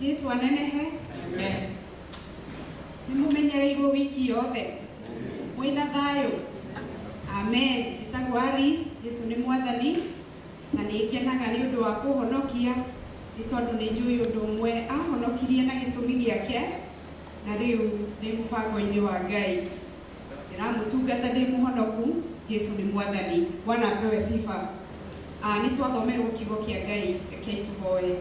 Jesu anenehe. Amen. Nimumenyereirwo wiki yothe. Mwina thayo. Amen. Njĩtagwo Aris, Jesu nĩ mwathani na nĩngenaga nĩ ũndũ wa kũhonokia nĩ tondũ nĩ njũĩ ũndũ ũmwe ahonokirie na gĩtũmi gĩake na rĩu ndĩ mũbango-inĩ wa Ngai. Ndĩramũtungata ndĩ mũhonoku. Jesu nĩ mwathani. Bwana apewe sifa. Nĩ twathomerwo kiugo kĩa Ngai, rekei tũhoe.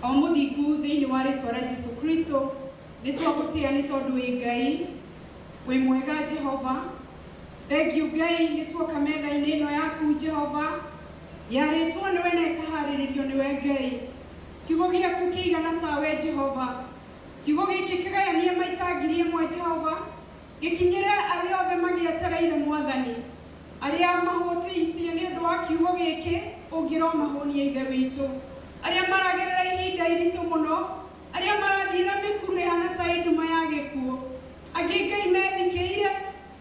O mũthingu thĩinĩ wa rĩĩtwa rĩa Jesu Kristo nĩ twagũtĩa nĩ tondũ wĩ Ngai, wĩ mwega Jehova. Thengiũ Ngai nĩ tuoka metha-inĩ ĩno yaku Jehova, yarĩtwo nĩwe na ĩkaharĩrĩrio nĩwe Ngai. Kiugo gĩaku kĩigana tawe Jehova, kiugo gĩkĩ kĩgayanie maita ngiri ĩmwe Jehova, gĩkinyĩre arĩa othe magĩetereire mwathani, arĩa mahũtĩtie nĩ ũndũ wa kiugo gĩkĩ ũngĩromahonia ithe witũ, arĩa maragerera ihinda iritũ mũno, arĩa marathiĩra mĩkuru ĩhana ta nduma ya gĩkuũ, angĩ Ngai methikĩire,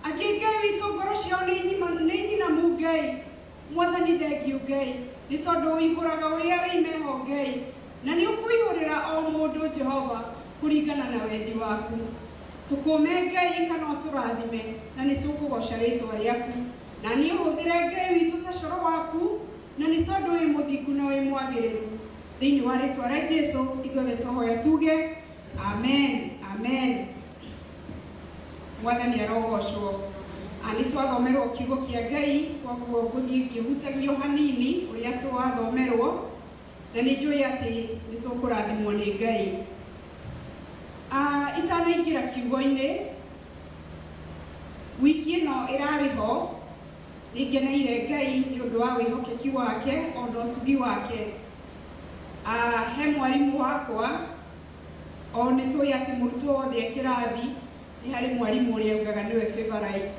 angĩ Ngai witũ ngoro ciao nĩ nyinamu Ngai. Mwathani thengiũ Ngai nĩ tondũ ũihũraga wĩ arĩa meho Ngai, na nĩ ũkũihũrĩra o mũndũ Jehova kũringana na wendi waku. Tũkũme Ngai kana ũtũrathime na nĩ tũkũgoca rĩĩtwa rĩaku, na nĩ ũhũthĩre Ngai witũ ta coro waku, na nĩ tondũ wĩ mũthingu na wĩ mwagĩrĩru. Thĩinĩ wa rĩĩtwa rĩa Jesu ithuothe tũhoya tuge amen, amen. Mwathani arogocwo. Nĩ twathomerwo kiugo kĩa Ngai, koguo ngũthiĩ ngĩhutagio hanini ũrĩa twathomerwo, na nĩ njũĩ atĩ nĩ tũkũrathimwo nĩ Ngai. Itanaingĩra kiugo-inĩ, wiki ĩno ĩrarĩ ho, nĩ ngeneire Ngai nĩ ũndũ wa wĩhokeki wake o na ũtugi wake. He mwarimũ wakwa, o nĩ tũĩ atĩ mũrutwo wothe kĩrathi nĩ harĩ mwarimũ ũrĩa augaga nĩwe favorite.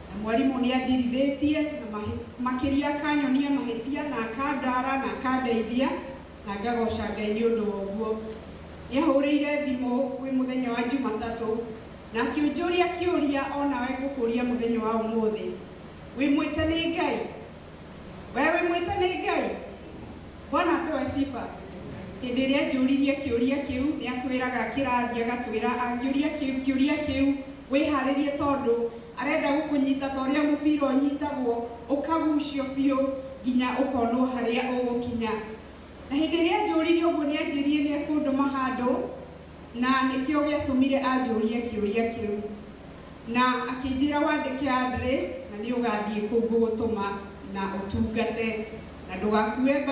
Na mwarimũ nĩ andirithĩtie na makĩria akanyonia mahĩtia na akandara na akandeithia na ngagoca Ngai nĩ ũndũ wa ũguo. Nĩ ahũrĩire thimũ kwĩ mũthenya wa Jumatatũ na akĩnjũria kĩũria o nawe ngũkũria mũthenya wa ũmũthĩ. Wĩ mwĩte nĩ Ngai? Wee wĩ mwĩte nĩ Ngai? Bwana apewe sifa. Hĩndĩ ĩrĩa njũririe kĩũria kĩu nĩ atwĩraga kĩrathi agatwĩra angĩũria kĩũria kĩu wĩharĩrie tondũ arenda gũkũnyita ta ũrĩa mũbira ũnyitagwo ũkagucio biũ nginya ũkonwo harĩa ũgũkinya. Na hĩndĩ ĩrĩa njũririe ũguo nĩ anjĩrire nĩ ekũndũma handũ na nĩkĩo gĩatũmire anjũrie kĩũria kĩu, na akĩnjĩra wandĩke address na nĩ ũgathiĩ kũu ngũgũtũma na ũtungate, na ndũgakue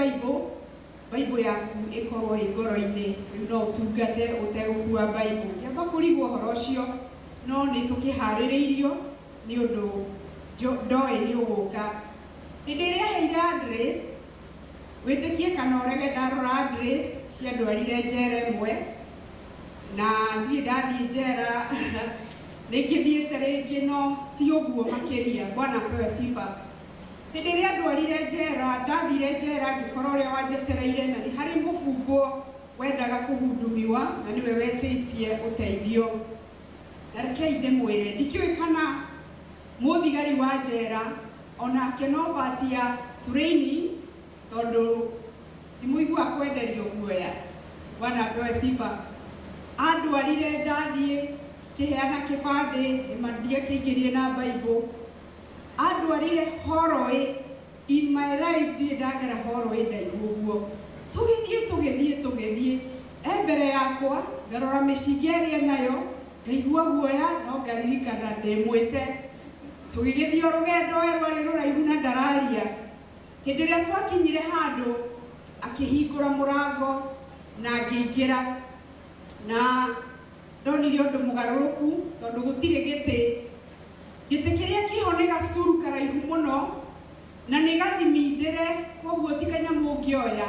Bible yaku ĩkorwo ĩ ngoro-inĩ, rĩu no ũtungate ũtegũkua Bible. Kĩamba kũrigwo ũhoro ũcio, no nĩ tũkĩharĩrĩirio nĩ ũndũ ndoĩ nĩ ũgũka. Hĩndĩ ĩrĩa heire address, wĩtĩkie kana ũrege ndarora address ciandwarire njera ĩmwe, na ndirĩ ndathiĩ njera nĩngĩthiĩte rĩngĩ no ti ũguo makĩria. Bwana apewe sifa. Hĩndĩ ĩrĩa ndwarire njera, ndathire njera ngĩkora ũrĩa wanjetereire na nĩ harĩ mũbungo wendaga kũhundumiwa na nĩwe wetĩtie ũteithio. Na rekei ndĩmwĩre, ndikĩũĩ kana mũthigari wa njera onake no bati ya training tondũ ndĩmũigua kwenderio guoya. Bwana apewe sifa. Andwarire ndathiĩ kĩheana kĩbandĩ nĩmandia kĩingĩrie na Bible. Andwarire horoi, in my life ndirĩ ndagera horoi ndaihu ũguo. Tũgĩthiĩ mbere yakwa ngarora mĩcinga ĩrĩa nayo ngaigua guoya no ngaririkana ndĩmwĩte. Tũgĩgĩthiĩ rũgendo rwarĩ rũraihu na ndararia. Hĩndĩ ĩrĩa twakinyire handũ akĩhingũra mũrango na ngĩingĩra, na ndonire ũndũ mũgarũrũku tondũ gũtirĩ gĩtĩ kĩrĩa kĩho nĩ gacuturu karaihu mũno na nĩ gathimindĩre, koguo ti kanyamũ ũngĩoya.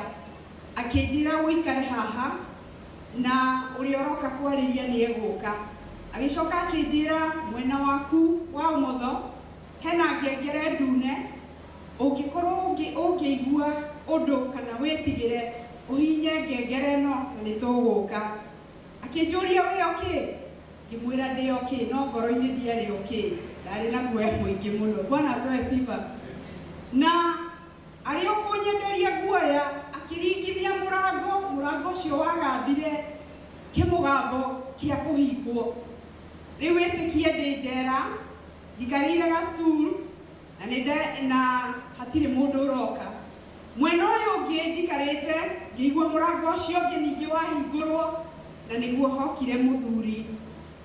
Akĩnjĩra ũikare haha na ũrĩa ũroka kwarĩria nĩ egũka. Agĩcoka akĩnjĩra mwena waku wa ũmotho hena ngengere ndune, ũngĩkorwo ũngĩigua ũndũ kana wĩtigĩre ũhinye ngengere ĩno na nĩ tũgũka. Akĩnjũria wĩ okay? Ngĩmwĩra ndĩ okay, no ngoro-inĩ ndiarĩ okay, ndarĩ na guoya mũingĩ mũno. Bwana apewe sifa. Na arĩ o kũnyenderia guoya akĩringithia mũrango ũcio wagambire kimugambo kia kuhingwo riu etikie ndi njera njikarire ga stool na hatire mundu uroka mwena uyu ungi njikarite ngĩigua mũrango ũcio ũngĩ ningĩ wahingũrwo na nĩguo hokire mũthuri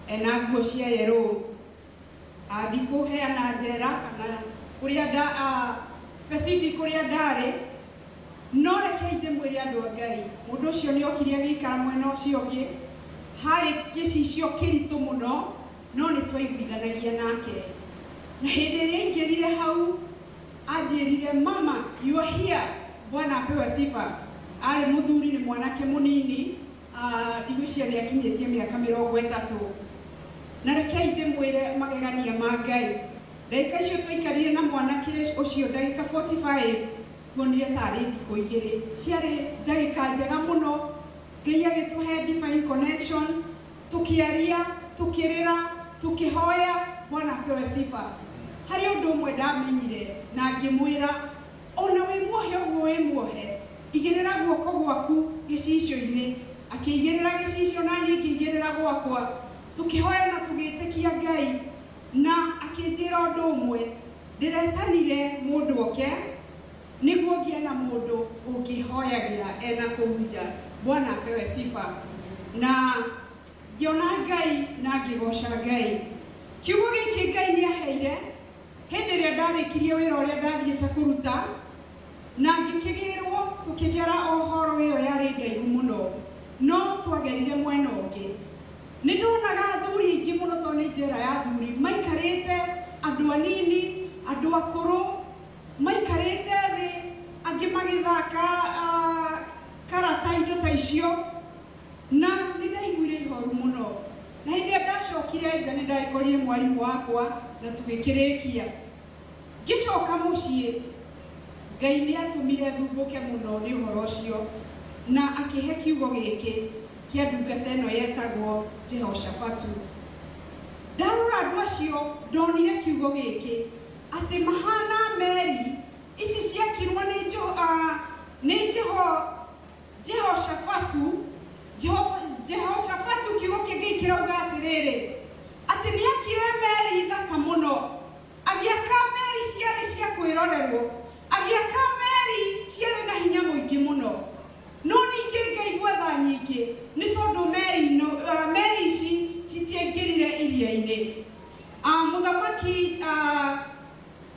ena nguo cia yellow ndikũheana njera kana kũrĩa specific kũrĩa ndarĩ no reke ndĩmwĩre andũ a Ngai mũndũ ũcio nĩ okire agĩikara mwena ũcio ũngĩ harĩ gĩcicio kĩritũ mũno no nĩ twaiguithanagia nake na hĩndĩ ĩrĩa aingĩrire hau anjĩrire mama you are here Bwana apewe sifa arĩ mũthuri nĩ mwanake mũnini ndigwĩciria nĩ akinyĩtie mĩaka 30 na reke ndĩmwĩre magegania ma Ngai ndagĩka icio twaikarire na mwanake ũcio ndagĩka 45 tuonire tarĩ thikũ igĩrĩ ciarĩ ndagĩka njega mũno Ngai agĩtũhe divine connection tukiaria tukirĩra tukihoya Bwana apewe sifa harĩ ũndũ ũmwe ndamenyire na ngĩmwĩra ona wĩ muohe ũguo wĩ muohe igĩrĩra guoko gwaku gĩcicio-inĩ akĩigĩrĩra gĩcicio na niĩ ngĩigĩrĩra gwakwa tukihoya na tugĩtĩkia Ngai na akĩnjĩra ũndũ ũmwe ndĩretanire mũndũ oke nĩguo ngĩe na mũndũ ũngĩhoyagĩra ena kũu nja Bwana apewe sifa na ngĩona Ngai na ngĩgoca Ngai kiugo gĩkĩ Ngai nĩ aheire hĩndĩ ĩrĩa ndarĩkirie wĩra ũrĩa ndathiĩte kũruta na ngĩkĩgĩrwo tũkĩgera ohoro ĩyo yarĩ ndaihu mũno no twagerire mwena ũngĩ nĩ ndonaga athuri aingĩ mũno tondũ nĩ njĩra ya athuri maikarĩte andũ anini andũ akũrũ maikarĩte thĩ angĩ magĩthaka karata indo ta icio na nĩ ndaiguire ihoru mũno na hĩndĩ ĩrĩa ndacokire nja nĩ ndagĩkorire mwarimũ wakwa na tũgĩkĩrĩkia ngĩcoka mũciĩ Ngai nĩ atũmire thumbũke mũno nĩ ũhoro ũcio na akĩhe kiugo gĩkĩ kĩa ndungata ĩno yetagwo Jehoshafatu ndarora andũ acio ndonire kiugo gĩkĩ atĩ mahana meri ici ciakirwo nĩ Jehoshafatu kiugo kĩngĩ kĩrauga atĩrĩrĩ atĩ nĩ akire meri thaka mũno agĩaka meri ciarĩ cia kwĩrorerwo agĩaka meri ciarĩ na hinya mũingĩ mũno no ningĩ ngaigua tha nyingĩ nĩ tondũ meri ici citiaingĩrire iria-inĩ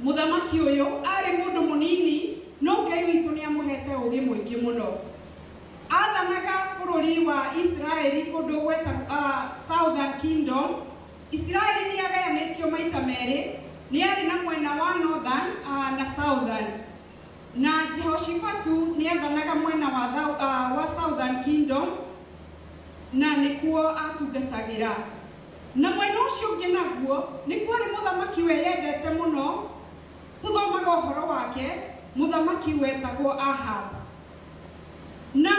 mũthamaki ũyũ arĩ mũndũ mũnini no Ngai witũ nĩ amũhete ũgĩ mũingĩ mũno athanaga bũrũri wa Israeli kũndũ gweta Southern Kingdom Israeli nĩ agayanĩtio maita merĩ nĩ arĩ na mwena wa Northern na Southern na Jehoshafatu nĩ athanaga mwena wa Southern Kingdom na nĩkuo atungatagĩra na mwena ũcio ũngĩ naguo nĩkuo arĩ mũthamaki weyendete mũno tũthomaga ũhoro wake mũthamaki wetagwo Ahab na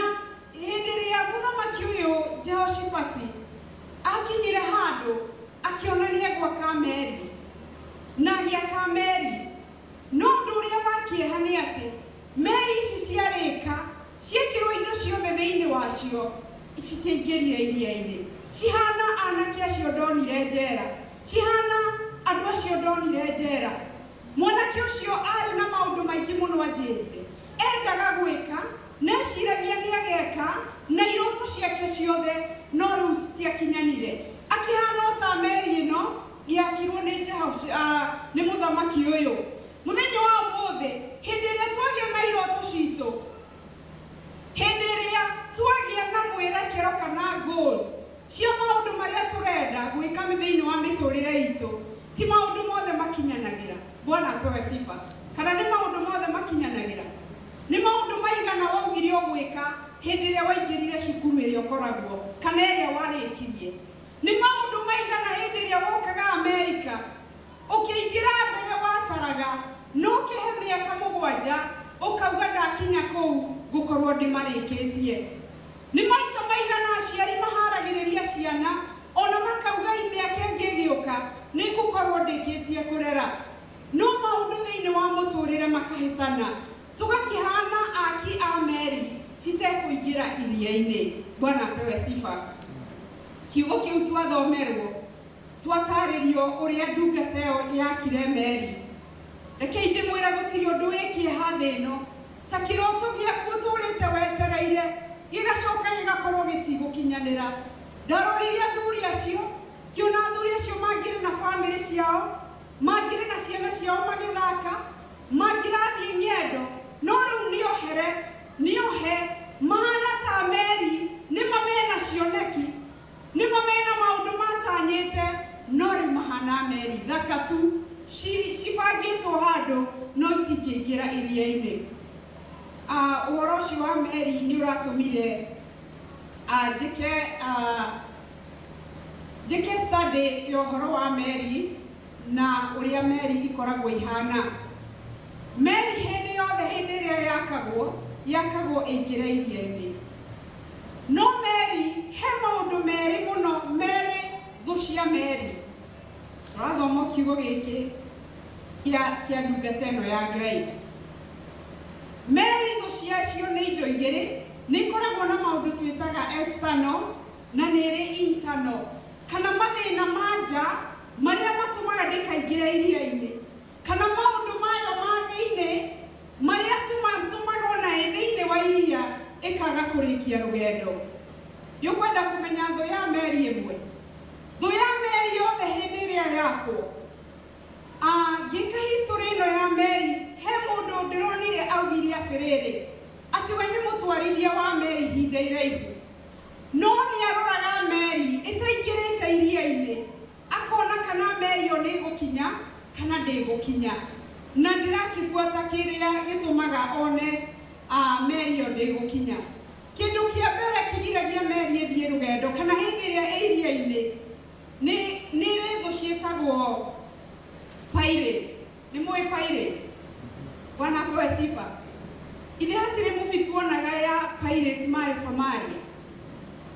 hĩndĩ ĩrĩa mũthamaki ũyũ Jehoshafati akinyire handũ akĩonania gwaka meri na agĩaka meri no ũndũ ũrĩa wakĩeha nĩ atĩ meri ici ciarĩka ciekĩrwo indo ciothe thĩinĩ wacio citiaingĩrire iria-inĩ cihana anake acio ndonire njera cihana andũ acio ndonire njera mwanake ũcio arĩ na maũndũ maingĩ mũno anjĩrire endaga gwĩka neciragia nĩ ageka na iroto ciake ciothe no rĩu citiakinyanire akĩhana ta meri ĩno gĩakirwo nĩ mũthamaki ũyũ mũthenya wa ũmũthĩ hĩndĩ ĩrĩa twagĩa na iroto citũ hĩndĩ ĩrĩa twagĩa na mwĩrekero kana goals cia maũndũ marĩa tũrenda gwĩka thĩinĩ wa mĩtũrĩre itũ ti maũndũ mothe makinyanagĩra Bwana apewe sifa kana nĩ maũndũ mothe makinyanagĩra nĩ maũndũ maigana waugire ũgwĩka hĩndĩ ĩrĩa waingĩrire cukuru ĩrĩa ũkoragwo kana ĩrĩa warĩkirie nĩ maũndũ maigana hĩndĩ ĩrĩa wokaga Amerika ũkĩingĩra ndege wataraga no ũkĩhe mĩaka 7 ũkauga ndakinya kũu gũkorwo ndĩmarĩkĩtie nĩ maita maigana aciari maharagĩrĩria ciana ona makauga mĩaka ĩngĩ ĩgĩũka nĩ ngũkorwo ndĩkĩtie kũrera no maũndũ thĩinĩ wa mũtũrĩre makahĩtana tũgakĩhana aki a meri citekũingĩra iria-inĩ Bwana apewe sifa kiugo kiu twathomerwo twataririo uria ndungata ĩyo yakire meri. Rekei ndĩmwĩre gũtirĩ ũndũ wĩkĩeha thĩ ĩno ta kĩroto gĩaku ũtũrĩte wetereire gĩgacoka gĩgakorwo gĩtigũkinyanĩra. Ndaroririe athuri acio, ngĩona athuri acio mangĩrĩ na bamĩrĩ ciao, mangĩrĩ na ciana ciao magĩthaka, mangĩrathiĩ ng'endo, no rĩu nĩohe mahana ta meri, nĩmo mena cioneki, nĩmo mena maũndũ matanyĩte, no rĩu mahana meri thaka tu cibangĩtwo handũ no itingĩingĩra iria-inĩ. Ũhoro ũcio wa meri nĩ ũratũmire njĩke study ya ũhoro wa meri na ũrĩa meri ikoragwo ihana. Meri hĩndĩ yothe hĩndĩ ĩrĩa yakagwo ĩingĩre iria-inĩ. No meri he maũndũ merĩ mũno merĩ thũ cia meri. Tũrathoma kiugo gĩkĩ kĩa ndungata ĩno ya Ngai. Meri thũ ciacio nĩ indo igĩrĩ, nĩ ikoragwo na maũndũ twĩtaga external na nĩrĩ internal, kana mathĩna ma nja marĩa matũmaga ndĩkaingĩre iria-inĩ, kana maũndũ mayo ma thĩinĩ marĩa tũmaga ona thĩinĩ wa iria ĩkaga kũrĩkia rũgendo. Nĩũkwenda kũmenya thũ ya meri ĩmwe? Thũ ya meri yothe hĩndĩ ĩrĩa yakwo, ngĩka history ĩno ya meri, he mũndũ ndĩronire augire atĩrĩrĩ, atĩ we nĩ mũtwarithia wa meri ihinda iraihu, no nĩaroraga meri ĩtaingĩrĩte iria-inĩ, akona kana meri ĩyo nĩ ĩgũkinya kana ndĩgũkinya, na ndĩrakĩbuata kĩrĩa gĩtũmaga one meri ĩyo ndĩgũkinya. Kĩndũ kĩa mbere kĩgiragia meri ĩthiĩ rũgendo kana hĩndĩ ĩrĩa ĩ iria-inĩ nĩ thũ ciĩtagwo pirates. Nĩ mũĩ pirates? Bwana apewe sifa. Ithe hatirĩ mũbi tuonaga ya pirates marĩ Somalia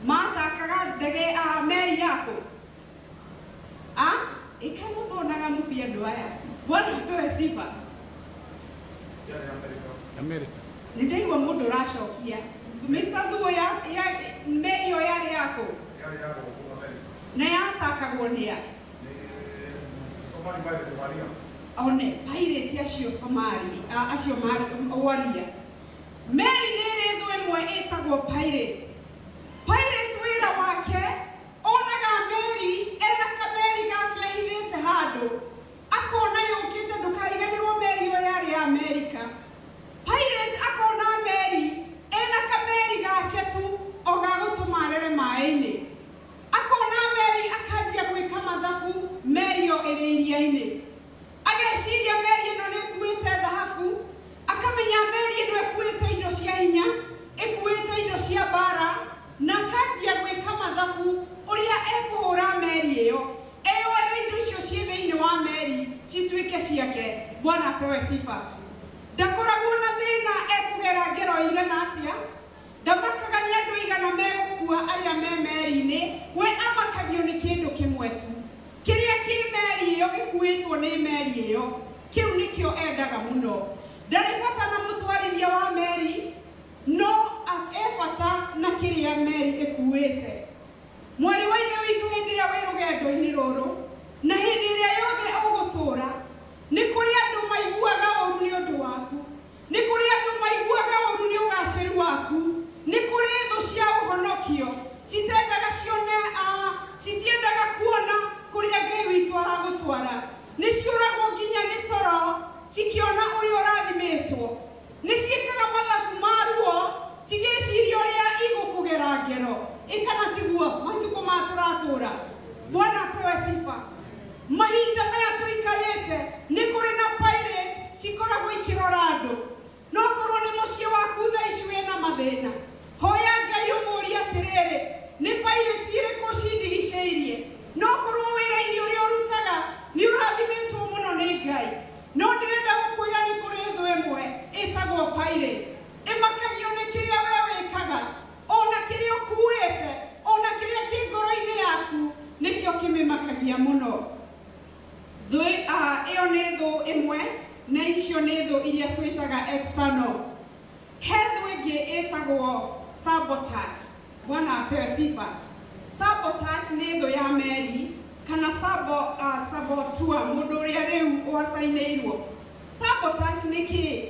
matakaga ndege meri yako? Ĩkaĩ mũtonaga mũbi andũ aya? Bwana apewe sifa. Nĩ ndaigua mũndũ ũracokia. Mr. Thuo ya meri ĩyo yarĩ yako? Na yatakagwo nĩa? One pirate acio Somali, acio waria. Meri nĩrĩ thũ ĩmwe ĩtagwo pirate. Pirate wĩra wake, onaga meri, ena kameri gake ahithĩte handũ, akona yũkĩte ndũkariganĩrwo meri ĩyo yarĩ ya Amerika. Pirate akona meri, ena kameri gake tu o gagũtũma arere maĩ-inĩ. Akona meri akanjia gwĩka mathabu meri ĩyo ĩrĩ iria-inĩ. Ageciria meri ĩno nĩ ĩkuĩte thahabu, akamenya meri ĩno ĩkuĩte indo cia hinya, ĩkuĩte indo cia mbara, na akanjia gwĩka mathabu ũrĩa ekũhũra meri ĩyo, eyoere indo icio ciĩ thĩinĩ wa meri cituĩke ciake. Bwana apewe sifa. Ndakoragwo na thĩna ekũgera ngero igana atĩa, ndamakaga nĩ andũ aigana megũkua arĩa me meri-inĩ, we amakagio nĩ kĩndũ kĩmwe tu. Kĩrĩa kĩ meri ĩyo gĩkuĩtwo nĩ meri ĩyo, kĩu nĩkĩo endaga mũno. Ndarĩ bata na mũtwarithia wa meri, no ebata na kĩrĩa meri ĩkuĩte. Mwarĩ wa ithe witũ hĩndĩ ĩrĩa wĩ rũgendo-inĩ rũrũ, na hĩndĩ ĩrĩa yothe ũgũtũũra, nĩ kũrĩ andũ maiguaga ũru nĩ ũndũ waku, nĩ kũrĩ andũ maiguaga ũru nĩ ũgacĩru waku, nĩ kũrĩ thũ cia ũhonokio citendaga cione, citiendaga kuona kũrĩa Ngai witũ aragũtwara. Nĩ ciũragwo nginya nĩ toro cikĩona ũrĩa ũrathimĩtwo, nĩ ciĩkaga mathabu ma ruo cigĩciria ũrĩa igũkũgera ngero. Ĩkana tiguo matukũ ma tũratũũra? Bwana apewe sifa. Mahinda maya tũikarĩte nĩ kũrĩ na pirate cikoragwo ikĩrora andũ. No korwo nĩ mũciĩ waku thaa ici wĩna mathĩna, hoya Ngai ũmũũrie atĩrĩrĩ, nĩ pirate irĩkũ cindigicĩirie? No korwo wĩra-inĩ ũrĩa ũrutaga nĩ ũrathimĩtwo mũno nĩ Ngai, no ndĩrenda gũkwĩra nĩ kũrĩ thũ ĩmwe ĩtagwo pirate, ĩmakagio nĩ kĩrĩa we wĩkaga, ona kĩrĩa ũkuĩte, ona kĩrĩa kĩ ngoro-inĩ yaku nĩkĩo kĩmĩmakagia mũno. Thũ ĩyo nĩ thũ ĩmwe, na icio nĩ thũ iria twĩtaga external. He thũ ĩngĩ ĩtagwo sabotage. Bwana apewe sifa. sabotage nĩ thũ ya Mary kana sabotua mũndũ ũrĩa rĩu wacainĩirwo. Sabotage nĩ kĩĩ?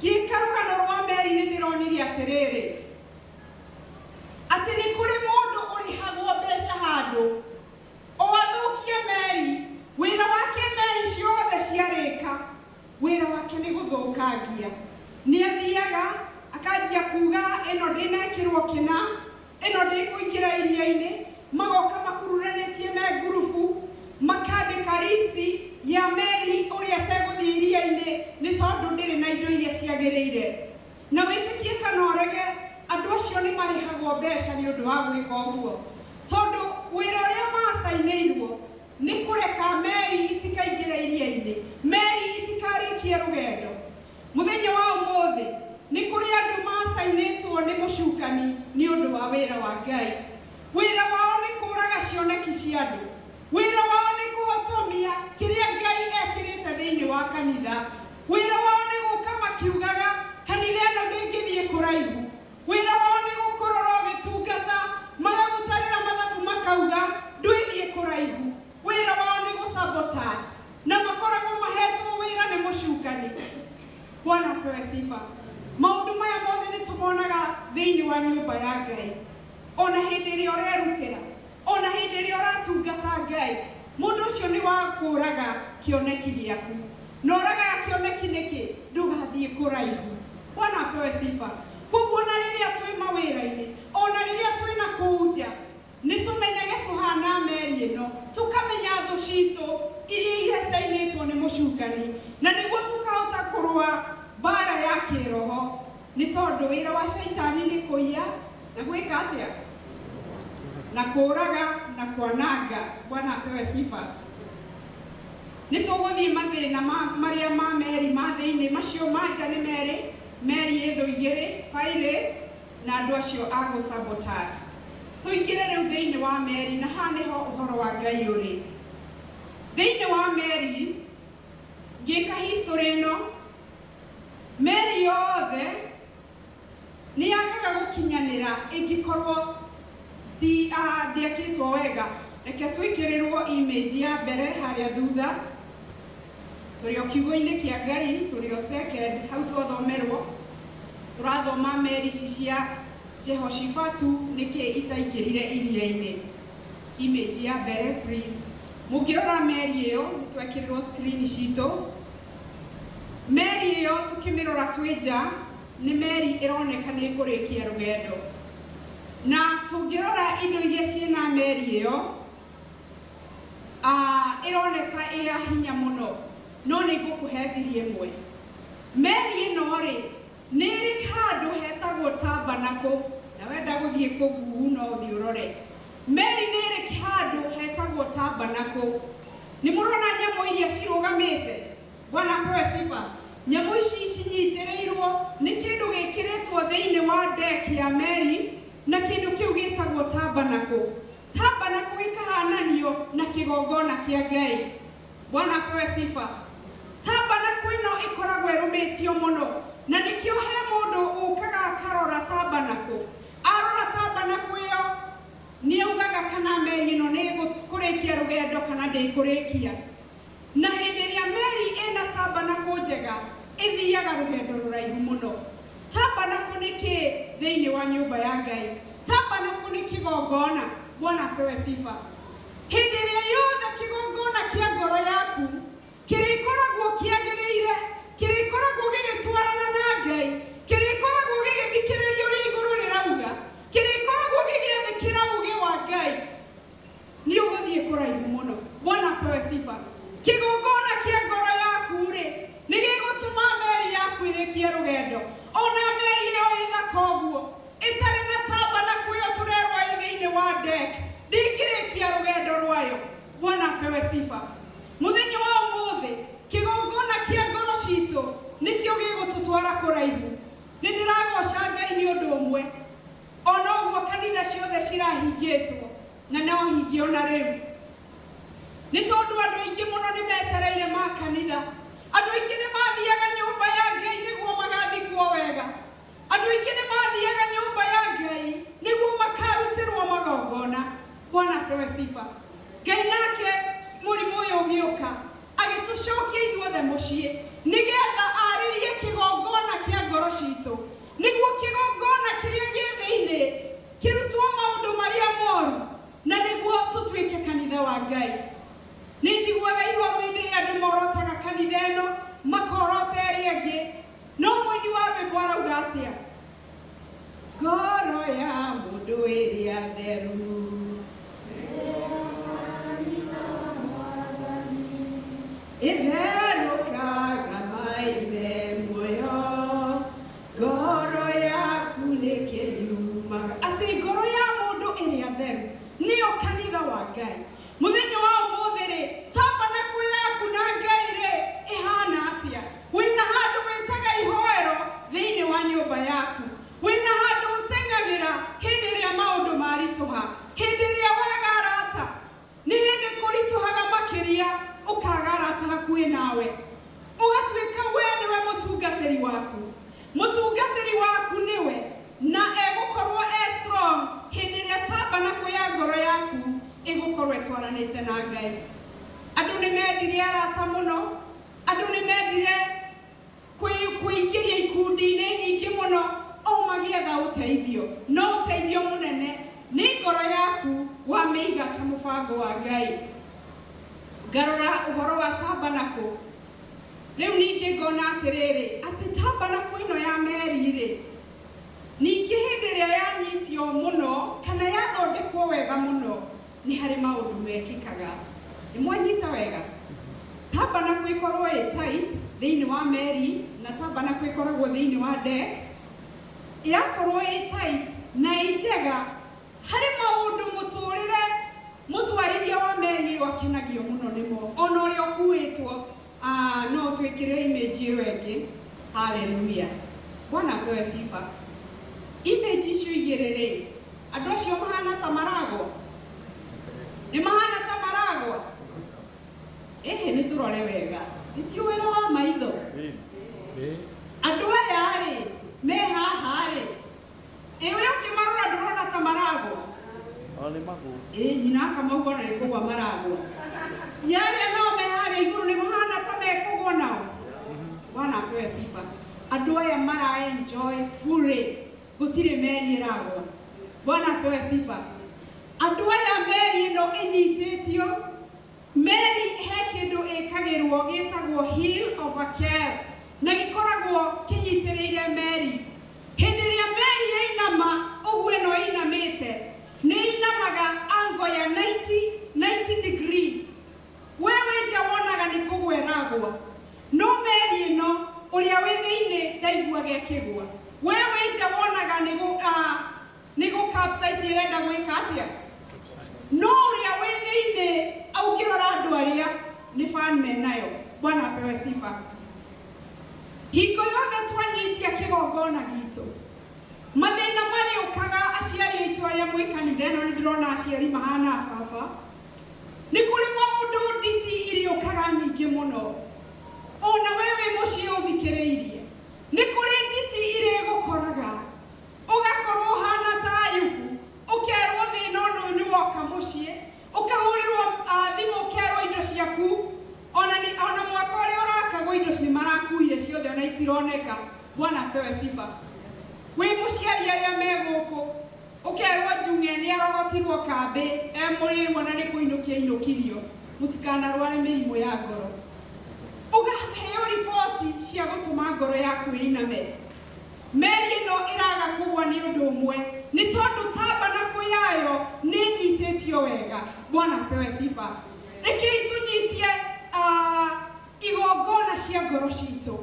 Gĩka rũgano rwa Mary nĩ ndĩronire atĩrĩrĩ, atĩ nĩ kũrĩ mũndũ ũrĩhagwo mbeca handũ o athũkie Mary. Wĩra wake Mary ciothe ciarĩka, wĩra wake nĩ gũthũkangia. Nĩ athiaga akanjia kuga ĩno ndĩnekĩrwo kĩna, ĩno ndĩkũingĩra iria-inĩ, magoka makururanĩtie me ngurubu, makandĩka listi ya Mary ũrĩa ategũthiĩ iria-inĩ nĩ tondũ ndĩrĩ na indo iria ciagĩrĩire. Na wĩtĩkie kana ũrege, andũ acio nĩ marĩhagwo mbeca nĩ ũndũ wa gwĩka ũguo, tondũ wĩra ũrĩa macainĩirwo nĩ kũreka Mary itikaingĩre iria-inĩ, Mary itikarĩkie rũgendo. Mũthenya wa ũmũthĩ nĩ kũrĩ andũ macainĩtwo nĩ mũcukani nĩ ũndũ wa wĩra wa Ngai. Wĩra wao nĩ kũraga cioneki cia andũ, wĩra wao nĩ kũhotomia kĩrĩa Ngai ekĩrĩte thĩinĩ wa kanitha, wĩra wao nĩ gũka makiugaga kanitha ĩno ndĩngĩthiĩ kũraihu, wĩra wao nĩ gũkorora ũgĩtungata, magagũtarĩra mathabu makauga ndwĩthiĩ kũraihu. Wĩra wao nĩ gũsabotage, na makoragwo mahetwo wĩra nĩ mũcukani. Bwana apewe sifa. Maũndũ maya mothe nĩ tũmonaga thĩinĩ wa nyũmba ya Ngai. Ona hĩndĩ ĩrĩa ũrerutĩra, ona hĩndĩ ĩrĩa ũratungata Ngai, mũndũ ũcio nĩ wa kũraga kĩoneki gĩaku. Na ũragaga kĩoneki nĩkĩ? Ndũgathiĩ kũraihu. Bwana apewe sifa. Koguo na rĩrĩa twĩ mawĩra-inĩ, ona rĩrĩa twĩ na kũu nja, nĩ tũmenyage tũhana Mary ĩno, tũkamenya thũ citũ iria irecainĩtwo nĩ mũcukani, na nĩguo tũkahota kũrũa mbara ya kĩroho, nĩ tondũ wĩra wa Shaitani nĩ kũiya na gwĩka atĩa? Na kũraga na kwananga. Bwana apewe sifa. Nĩ tũgũthiĩ mathĩna marĩa ma Mary ma thĩinĩ, macio manja nĩ merĩ, Mary ĩthũ igĩrĩ, Pilate na andũ acio a gũsabotage. Tũingĩre rĩu thĩinĩ wa Mary, na haha nĩho ũhoro wa Ngai ũrĩ. Thĩinĩ wa Mary, ngĩka history ĩno, Mary yothe nĩ yagaga gũkinyanĩra ĩngĩkorwo ti ndĩakĩtwo wega. Reke twĩkĩrĩrwo image ya mbere harĩa thutha, tũrĩ o kiugo-inĩ kĩa Ngai, tũrĩ o second hau twathomerwo, tũrathoma Mary cia Jehoshafatu nĩkĩ itaingĩrire iria-inĩ. Image ya mbere please. Mũngĩrora Mary ĩyo, nĩ twekĩrĩrwo screen citũ. Mary ĩyo tũkĩmĩrora twĩ nja, nĩ Mary ĩroneka nĩ kũrĩkia rũgendo. Na tũngĩrora indo iria ciĩna Mary ĩyo, ĩroneka ĩ ya hinya mũno, no nĩ ngũkũhe thiri ĩmwe. Mary ĩno rĩ, nĩ ĩrĩ handũ hetagwo tabernacle, na wenda gũthiĩ kũgugu no ũthiĩ ũrore. Mary nĩ ĩrĩ handũ hetagwo tabernacle. Nĩ mũrona nyamũ iria cirũgamĩte? Bwana apewe sifa. Nyamũ ici cinyitĩrĩirwo nĩ kĩndũ gĩkĩrĩtwo thĩinĩ wa deck ya Mary, na kĩndũ kĩu gĩtagwo tabernacle. Tabernacle gĩkahananio na kĩgongona kĩa Ngai. Bwana apewe sifa. Tabernacle ĩno ĩkoragwo ĩrũmĩtio mũno, na nĩkĩo he mũndũ ũkaga akarora tabernacle. Arora tabernacle ĩyo, nĩ augaga kana Mary ĩno nĩ kũrĩkia rũgendo kana ndĩkũrĩkia. Na hĩndĩ ĩrĩa Mary ĩna tabernacle njega, ĩthiaga rũgendo rũraihu mũno. Tabernacle nĩ kĩĩ thĩinĩ wa nyũmba ya Ngai? Tabernacle nĩ kĩgongona. Bwana apewe sifa. Hĩndĩ ĩrĩa yothe kĩgongona kĩa ngoro yaku kĩrĩkoragwo kĩagĩrĩire, kĩrĩkoragwo gĩgĩtwarana na Ngai, kĩrĩkoragwo gĩgĩthikĩrĩria ũrĩa igũrũ rĩrauga, kĩrĩkoragwo gĩgĩathĩkĩra uge wa Ngai, nĩ ũgũthiĩ kũraihu mũno. Bwana apewe sifa. Kĩgongona kĩa ngoro yaku rĩ, nĩ gĩgũtũma Mary yaku ĩrĩkie rũgendo. Ona Mary ĩyo ĩthaka ũguo, ĩtarĩ na tabernacle ĩyo tũrerwo ĩ thĩinĩ wa deck, ndĩngĩrĩkia rũgendo rwayo. Bwana apewe sifa. Mũthenya wa ũmũthĩ, kĩgongona kĩa ngoro citũ nĩkĩo gĩgũtũtwara kũraihu. Nĩ ndĩragoca Ngai nĩ ũndũ ũmwe, ona ũguo kanitha ciothe cirahingĩtwo, na no hinge ona rĩu. Nĩ tondũ andũ aingĩ mũno nĩ metereire ma kanitha. Andũ aingĩ nĩ mathiaga nyũmba ya Ngai nĩguo magathikwo wega. Andũ aingĩ nĩ mathiaga nyũmba ya Ngai nĩguo makarutĩrwo magongona. sifa. Ngai nake mũrimũ ũyũ ũgĩũka agĩtũcokia ithuothe mũciĩ nĩgetha arĩrie kĩgongona kĩa ngoro citũ, nĩguo kĩgongona kĩrĩa gĩ thĩinĩ kĩrutwo maũndũ marĩa moru na nĩguo tũtuĩke kanitha wa Ngai. Nĩ njiguaga ihoru hĩndĩ ĩrĩa andũ morotaga kanitha ĩno makorota ĩrĩa ĩngĩ, no mũini wa rwĩmbo arauga atĩa? Ngoro ya mũndũ ĩrĩa theru itherũkaga maime muoyo, ngoro yaku nĩ kĩyuma. Atĩ ngoro ya mũndũ ĩrĩa theru nĩyo kanitha wa Ngai. Mũthenya wa ũmũthĩ-rĩ, tabanako yaku na Ngai-rĩ ĩhana atĩa? Wĩna handũ wĩtaga ihoero thĩinĩ wa nyũmba yaku, wĩna handũ ũteng'agĩra hĩndĩ ĩrĩa maũndũ maritũha, hĩndĩ ĩrĩa waga arata. Nĩ hĩndĩ kũritũhaga makĩria ũkaga arata hakuhĩ nawe, ũgatuĩka we nĩwe mũtungatĩri waku. Mũtungatĩri waku nĩwe na egũkorwo strong hĩndĩ ĩrĩa tabanako ya ngoro yaku ĩgũkorwo ĩtwaranĩte na Ngai. Andũ nĩ mendire arata mũno, andũ nĩ mendire kwĩingĩria ikundi-inĩ nyingĩ mũno o magĩetha ũteithio, no ũteithio mũnene nĩ ngoro yaku wamĩiga ta mũbango wa Ngai. Ngarora ũhoro wa tabanako, rĩu ningĩ ngona atĩrĩrĩ, atĩ tabanako ĩno ya Meri-rĩ, ningĩ hĩndĩ ĩrĩa yanyitio mũno kana yathondekwo wega mũno nĩ harĩ maũndũ mekĩkaga. Nĩ mwanyita wega? Tabanako ĩkorwo ĩ tight thĩinĩ wa Meri na tabanako ĩkoragwo thĩinĩ wa deck, yakorwo ĩ tight na ĩ njega, harĩ maũndũ mũtũrĩre mũtwarithia wa Meri wakenagio mũno nĩmo, ona ũrĩa ũkuĩtwo. No twĩkĩrĩre image ĩyo ĩngĩ. Haleluya, Bwana apewe sifa. Image icio igĩrĩ-rĩ, andũ acio mahana ta maragwa, nĩ mahana ta maragwa. Nĩ tũrore wega, nĩtio wĩra wa maitho. Andũ aya-rĩ me haha-rĩ, we ũkĩmarora ndũrona ta maragwa. Nyina akamauga ona nĩ kũgwa maragwa. Yarĩa nao me harĩa igũrũ nĩ mahana ta mekũgwa nao. Bwana apewe sifa. Andũ aya mara enjoy fully, gũtirĩ Meri ĩragwa. Bwana apewe sifa. Andũ aya Meri ĩno ĩnyitĩtio, Meri he kĩndũ ĩkagĩrwo gĩtagwo heel of a care, na gĩkoragwo kĩnyitĩrĩire Meri. Hĩndĩ ĩrĩa Meri yainama ũguo ĩno ĩinamĩte, nĩ inamaga angle ya 90 degree. Wewe nja wonaga nĩ kũgwa ĩragwa, no Meri ĩno ũrĩa wĩ thĩinĩ ndaiguaga ĩkĩgwa. Wewe nja wonaga nĩ gũcapsize ĩrenda gwĩka atĩa, no ũrĩa wĩ thĩinĩ aungĩrora andũ arĩa nĩ fan menayo. Bwana apewe sifa. Hingo yothe twanyitia kĩgongona gitũ, mathĩna marĩũkaga aciari aitũ arĩa mwĩ kanitha ĩno, nĩ ndĩrona aciari mahana baba. Nĩ kũrĩ maũndũ nditi irĩũkaga nyingĩ mũno, ona wewe mũciĩ ũthikĩrĩirie. Nĩ kũrĩ nditi irĩgũkoraga ũgakorwo hana ta Ayubu, ũkerwo thĩna ũyũ nĩ woka mũciĩ, ũkahũrĩrwo thimũ ũkerwo indo ciaku ona mwaka ũrĩa ũrakagwo indo nĩ marakuire ciothe ona itironeka. Bwana apewe sifa. Wĩ mũciari arĩa me gũkũ ũkerwo Njung'e nĩ arogotirwo kambĩ mũrĩu ona nĩ kũinũkia inũkirio, mũtikanarware mĩrimũ ya ngoro, ũgaheo riboti cia gũtũma ngoro yaku ĩiname. Meri ĩno ĩraga kũgwa nĩ ũndũ ũmwe, nĩ tondũ tabanako yayo nĩ nyitĩtio wega. Bwana apewe sifa. Reke tũnyitie igongona cia ngoro citũ,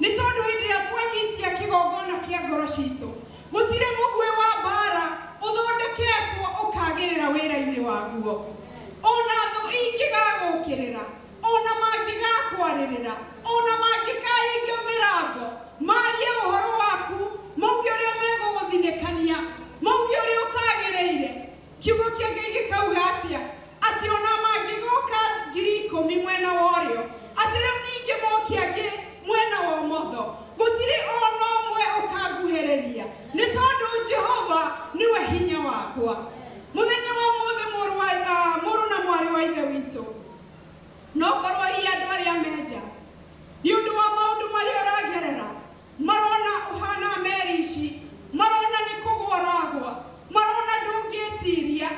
nĩ tondũ hĩndĩ ĩrĩa twanyitia kĩgongona kĩa ngoro citũ, gũtirĩ mũguĩ wa mbara ũthondeketwo ũkagĩrĩra wĩra-inĩ waguo. Ona thũ ingĩgagũkĩrĩra, ona mangĩgakwarĩrĩra, ona mangĩkahinga mĩrango, marie ũhoro waku, mauge ũrĩa megũgũthinĩkania, mauge ũrĩa ũtagĩrĩire, kiugo kĩa Ngai gĩkauga atĩa? Atĩ ona mangĩgoka 10,000 mwena wa ũrĩo, atĩ rĩu ningĩ moke angĩ mwena wa ũmotho, gũtirĩ ona ũmwe ũkanguhĩrĩria, nĩ tondũ Jehova nĩwe hinya wakwa. Mũthenya wa ũmũthĩ mũrũ wa wa ithe witũ no korwo hi andũ arĩa menja nĩ ũndũ wa maũndũ marĩa ũragerera marona ũhana meri ici marona nĩ kũgwa ũragwa marona ndũngĩtiria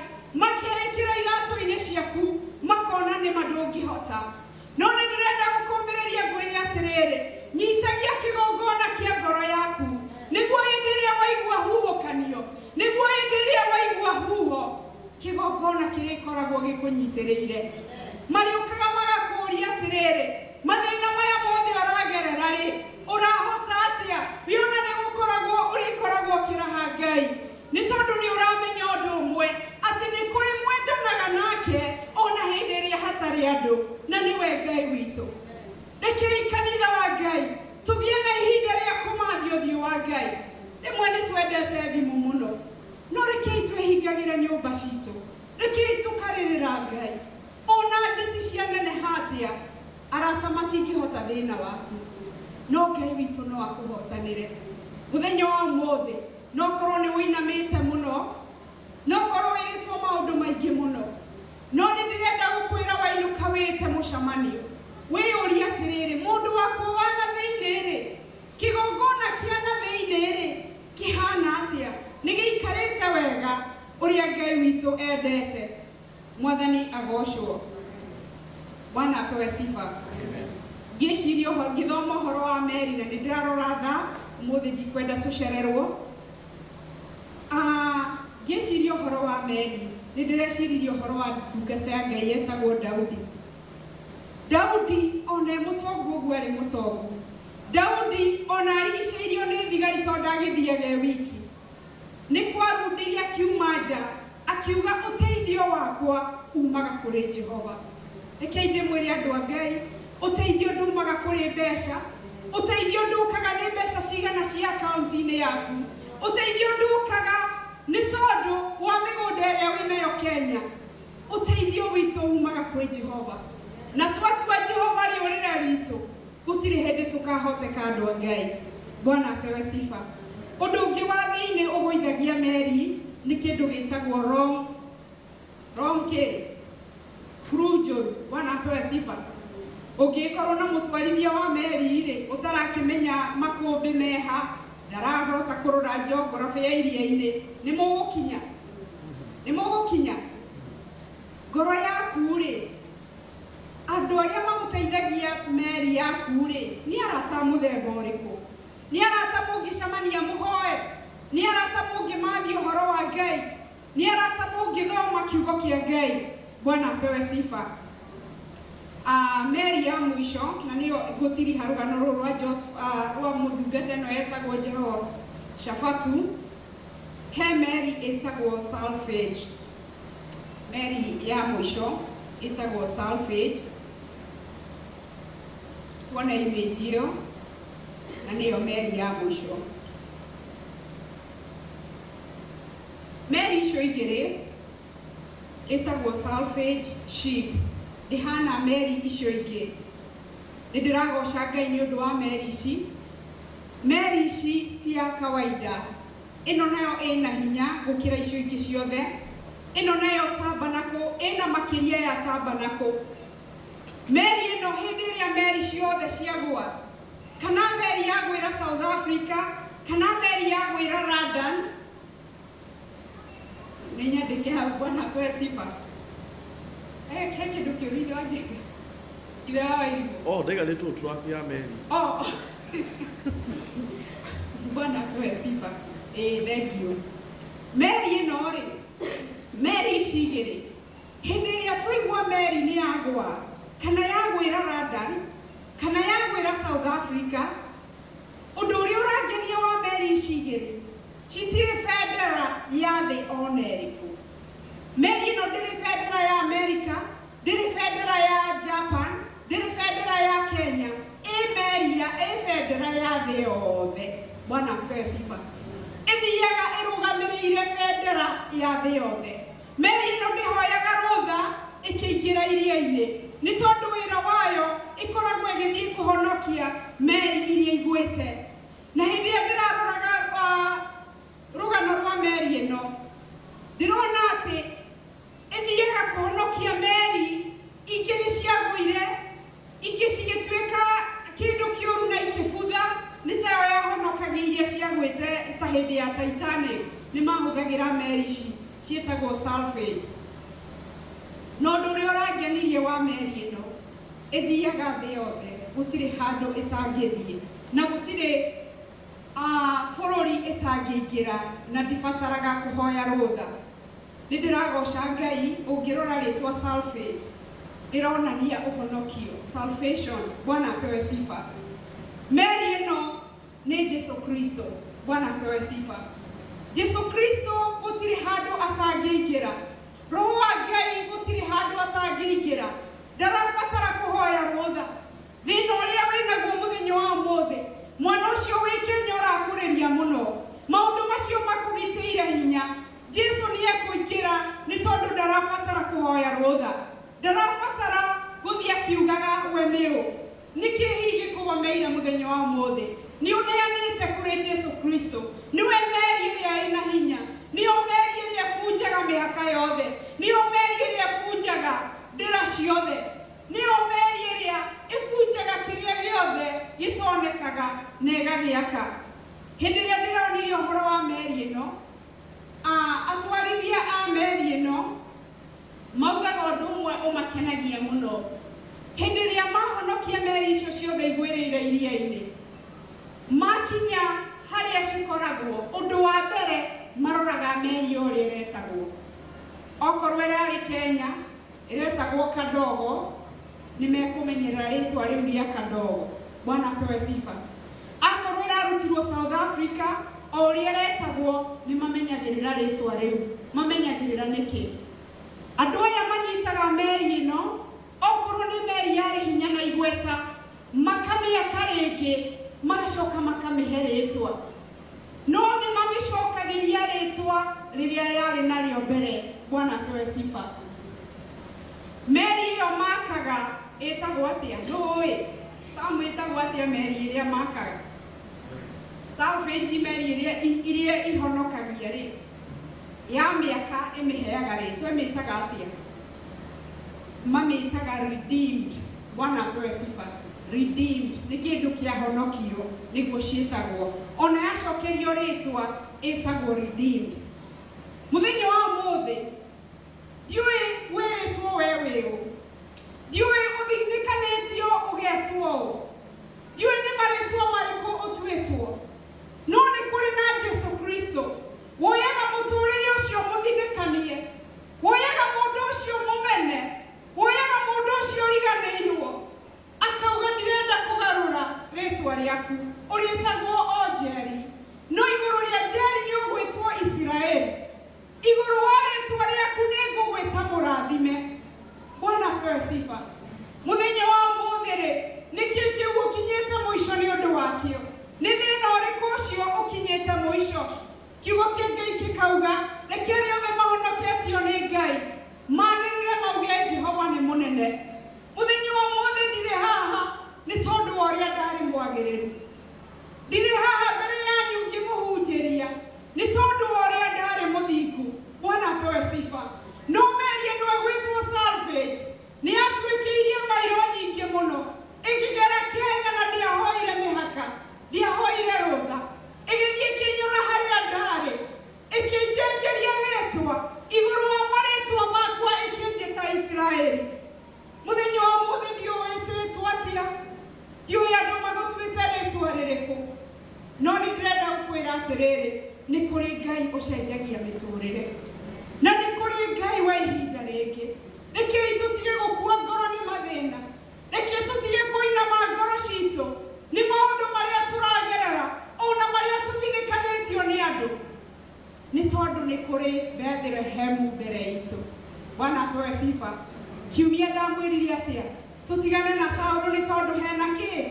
makĩĩkĩra iratũ-inĩ ciaku makona nĩma ndũngĩhota no nĩ ndĩrenda gũkũmĩrĩria ngwĩre atĩrĩrĩ nyitagia kĩgongona kĩa ngoro yaku nĩguo hĩndĩ ĩrĩa waigua huhũkanio nĩguo hĩndĩ ĩrĩa waigua huho kĩgongona kĩrĩkoragwo gĩkũnyitĩrĩire marĩũkaga magakũũria atĩrĩrĩ mathĩna maya mothe ũragerera rĩ ũrahota atĩa wĩona nĩ gũkoragwo ũrĩkoragwo kĩraha Ngai nĩ tondũ nĩ ũramenya ũndũ ũmwe atĩ nĩ kũrĩ mwendanaga nake ona hĩndĩ ĩrĩa hatarĩ andũ na nĩwe Ngai witũ rekei kanitha wa Ngai tũgĩe na ihinda rĩa kũmathia ũthiũ wa Ngai rĩmwe nĩ twendete thimũ mũno no rekei twĩhingagĩre nyũmba citũ rekei tũkarĩrĩra Ngai ona nditi cia neneha atĩa arata matingĩhota thĩna waku no Ngai witũ no akũhotanĩre mũthenya wa ũmũthĩ no korwo nĩ wĩinamĩte mũno no korwo wĩrĩtwo maũndũ maingĩ mũno no nĩ ndĩrenda gũkwĩra wainũka wĩte mũcemanio wĩyũria atĩrĩrĩ mũndũ wakwa wa na thĩinĩ rĩ kĩgongona kĩa na thĩinĩ rĩ kĩhana atĩa nĩ gĩikarĩte wega ũrĩa Ngai witũ endete mwathani agocwo Bwana apewe sifa ngĩciria ngĩthoma ũhoro wa meri na nĩ ndĩrarora thaa ũmũthĩ ndikwenda tũcererwo ngĩciria ũhoro wa meri nĩ ndĩreciria ũhoro wa ndungata ya Ngai yetagwo Daudi ona mũtongu ũguo arĩ mũtongu Daudi ona arigicĩirio nĩ thigari tondũ agĩthiaga wiki nĩ kwarundirie akiuma nja akiuga ũteithio wakwa umaga kũrĩ Jehova rekei ndĩmwĩre andũ a Ngai ũteithio ndumaga kũrĩ mbeca ũteithio ndukaga nĩ mbeca cigana cia akaunti-inĩ yaku ũteithio ndukaga nĩ tondũ wa mĩgũnda ĩrĩa wĩnayo Kenya ũteithio witũ umaga kwĩ Jehova na twatua Jehova rĩũrĩre witũ gũtirĩ hĩndĩ tũkahoteka andũ a Ngai Bwana apewe sifa ũndũ ũngĩ wa thĩinĩ ũgũithagia meri nĩ kĩndũ gĩtagwo wrong crew njũru Bwana apewe sifa ũngĩkorwo na mũtwarithia wa meri rĩ ũtarakĩmenya makũmbĩ meha ndarahota kũrora njongorobe ya iria-inĩ nĩ mũgũkinya ngoro yaku rĩ andũ arĩa magũteithagia meri yaku rĩ nĩ arata mũthemba ũrĩkũ nĩ arata mũngĩcemania mũhoe nĩ arata mũngĩmathia ũhoro wa Ngai nĩ arata mũngĩthoma kiugo kĩa Ngai Bwana apewe sifa meri ya mũico na nĩyo ngũtiriha rũgano rũrũ rwa mũndungata ĩno yetagwo Jehoshafatu he meri ĩtagwo Salvage meri ya mũico ĩtagwo Salvage tuona image ĩyo na nĩyo meri ya mũico meri icio igĩrĩ ĩtagwo Salvage ship ndihana meri icio ingĩ nĩ ndĩragoca Ngai nĩ ũndũ wa meri ici ti ya kawaida ĩno nayo ĩna hinya gũkĩra icio ingĩ ciothe ĩno nayo tabanako ĩna makĩria ya tabanako meri ĩno hĩndĩ ĩrĩa meri ciothe ciagwa kana meri yagwĩra South Africa kana meri yagwĩra London nĩ nyandĩke hau Bwana apewe sifa kĩndũ kĩũru ithe wa Njenga ithe wa Wairimu ndaiganĩtwo truck ya meri Bwana apewe sifa thank you meri ĩno rĩ meri ici igĩrĩ hĩndĩ ĩrĩa twaigua meri nĩ yagwa kana yagwĩra London kana yagwĩra South Africa ũndũ ũrĩa ũrangenia wa meri ici igĩrĩ citirĩ bendera ya thĩ ona ĩrĩkũ meri ĩno ndĩrĩ bendera ya America ndĩrĩ bendera ya Japan ndĩrĩ bendera ya Kenya ĩ bendera ya thĩ yothe Bwana apewe sifa ĩthiaga ĩrũgamĩrĩire bendera ya thĩ yothe meri ĩno ndĩhoyaga rũtha ĩkĩingĩra iria-inĩ nĩ tondũ wĩra wayo ĩkoragwo ĩgĩthiĩ kũhonokia meri iria igwĩte na hĩndĩ ĩrĩa ndĩraroraga rũgano rwa meri ĩno ndĩrona atĩ ĩthiaga kũhonokia meri Titanic nĩ mahũthagĩra meri ici ciĩtagwo salvage. No ũndũ ũrĩa ũrangenirie wa meri ĩno ĩthiaga thĩ yothe, gũtirĩ handũ ĩtangĩthiĩ na gũtirĩ bũrũri ĩtangĩingĩra na ndibataraga kũhoya rũtha. Nĩ ndĩragoca Ngai. Ũngĩrora rĩtwa salvage rĩronania ũhonokio, salvation. Bwana apewe sifa. Meri ĩno nĩ Jesu Kristo. Bwana apewe sifa. Jesu Kristo gũtirĩ handũ atangĩingĩra. Roho wa Ngai gũtirĩ handũ atangĩingĩra. Ndarabatara kũhoya rũtha. Thĩna ũrĩa wĩnaguo mũthenya wa ũmũthĩ, mwana ũcio wĩ Kenya ũrakũrĩria mũno, maũndũ macio makũgitĩire hinya, Jesu nĩ ekũingĩra nĩ tondũ ndarabatara kũhoya rũtha. Ndarabatara gũthiĩ akiugaga we nĩ ũ. Nĩkĩ hihi gĩkũgomeire mũthenya wa ũmũthĩ? Nĩ ũneanĩte kũrĩ Jesu Kristo. Nĩwe meri ĩrĩa ĩna hinya. Nĩyo meri ĩrĩa ĩbunjaga mĩhaka yothe. Nĩyo meri ĩrĩa ĩbunjaga ndĩra ciothe. Nĩyo meri ĩrĩa ĩbunjaga kĩrĩa gĩothe gĩtonekaga na ĩgagĩaka. Hĩndĩ ĩrĩa ndĩronire ũhoro wa meri ĩno, atwarithia a meri ĩno maugaga ũndũ ũmwe ũmakenagia mũno. Hĩndĩ ĩrĩa mahonokia meri icio ciothe igwĩrĩire iria-inĩ, makinya harĩa cikoragwo, ũndũ wa mbere maroraga meri ũrĩa ĩretagwo. Okorwo ĩrarĩ Kenya ĩretagwo Kadogo, nĩ mekũmenyerera rĩtwa rĩu rĩa Kadogo. Bwana apewe sifa. Akorwo ĩrarutirwo South Africa, o ũrĩa ĩretagwo nĩ mamenyagĩrĩra rĩtwa rĩu. Mamenyagĩrĩra nĩkĩ? Andũ aya manyitaga meri ĩno, okorwo nĩ meri yarĩ hinya na igweta, makamĩaka rĩngĩ, magacoka makamĩhe rĩtwa. No nĩ mamĩcokagĩria rĩtwa rĩrĩa yarĩ narĩo mbere. Bwana apewe sifa. Meri ĩyo makaga ĩtagwo atĩa? Ndũĩ. Samu ĩtagwo atĩa meri ĩrĩa makaga? Salvage meri iria ihonokagia rĩ, ya mĩaka ĩmĩheaga rĩtwa, ĩmĩtaga atĩa? Mamĩtaga redeemed. Bwana apewe sifa. Redeemed nĩ kĩndũ kĩahonokio nĩguo ciĩtagwo. Ona yacokerio rĩtwa ĩtagwo redeemed. Mũthenya wa ũmũthĩ, ndiũĩ wĩrĩtwo we wĩũ, ndiũĩ ũthinĩkanĩtio ũgetwo ũũ, ndiũĩ nĩ marĩtwa marĩkũ ũtuĩtwo, no nĩ kũrĩ na Jesu Kristo. Woyaga mũtũrĩre ũcio mũthinĩkanie, woyaga mũndũ ũcio mũmene, woyaga mũndũ ũcio ũriganĩirwo, akauga ndirenda kũgarũra rĩtwa rĩaku, ũrĩtagwo o Njeri, no igũrũ rĩa Njeri nĩ ũgwĩtwo Isiraeli. Igũrũ wa rĩtwa rĩaku nĩ ngũgwĩta mũrathime. Bwana apewe sifa. Mũthenya wa ũmũthĩ rĩ, nĩkĩ kĩu ũkinyĩte mũico nĩ ũndũ wakĩo? Nĩ thĩna ũrĩkũ ũcio ũkinyĩte mũico? Kiugo kĩa Ngai kĩkauga, reke arĩa othe mahonoketio nĩ Ngai manĩrĩre mauge Jehova nĩ mũnene. Mũthenya wa ũmũthĩ ndirĩ haha nĩ tondũ wa ũrĩa ndarĩ mwagĩrĩru. Ndirĩ haha mbere yanyu ngĩmũhunjĩria nĩ tondũ wa ũrĩa ndarĩ mũthingu. Bwana apewe sifa. No meri ĩno ĩgwĩtwo salvage nĩ yatuĩkĩirie mairo nyingĩ mũno, ĩkĩgera Kenya na ndĩahoire mĩhaka, ndĩahoire rũtha, ĩgĩthiĩ ĩkĩnyona harĩa ndarĩ, ĩkĩnjenjeria rĩtwa igũrũ wa marĩtwa makwa, ĩkĩnjĩta Isiraeli. Mũthenya wa ũmũthĩ ndiũĩtĩtwo atĩa, ndiũĩ andũ magũtuĩte rĩtwa rĩrĩkũ, no nĩ ndĩrenda gũkwĩra atĩrĩrĩ, nĩ kũrĩ Ngai ũcenjagia mĩtũrĩre, na nĩ kũrĩ Ngai wa ihinda rĩngĩ. Rekei tũtige gũkua ngoro nĩ mathĩna, rekei tũtige kũinama ngoro citũ nĩ maũndũ marĩa tũragerera, ona marĩa tũthinĩkanĩtio nĩ andũ, nĩ tondũ nĩ kũrĩ Bethlehemu mbere itũ. Bwana apewe sifa. Kiumia ndamwĩrire atĩa? Tũtigane na Saũlũ nĩ tondũ hena kĩ?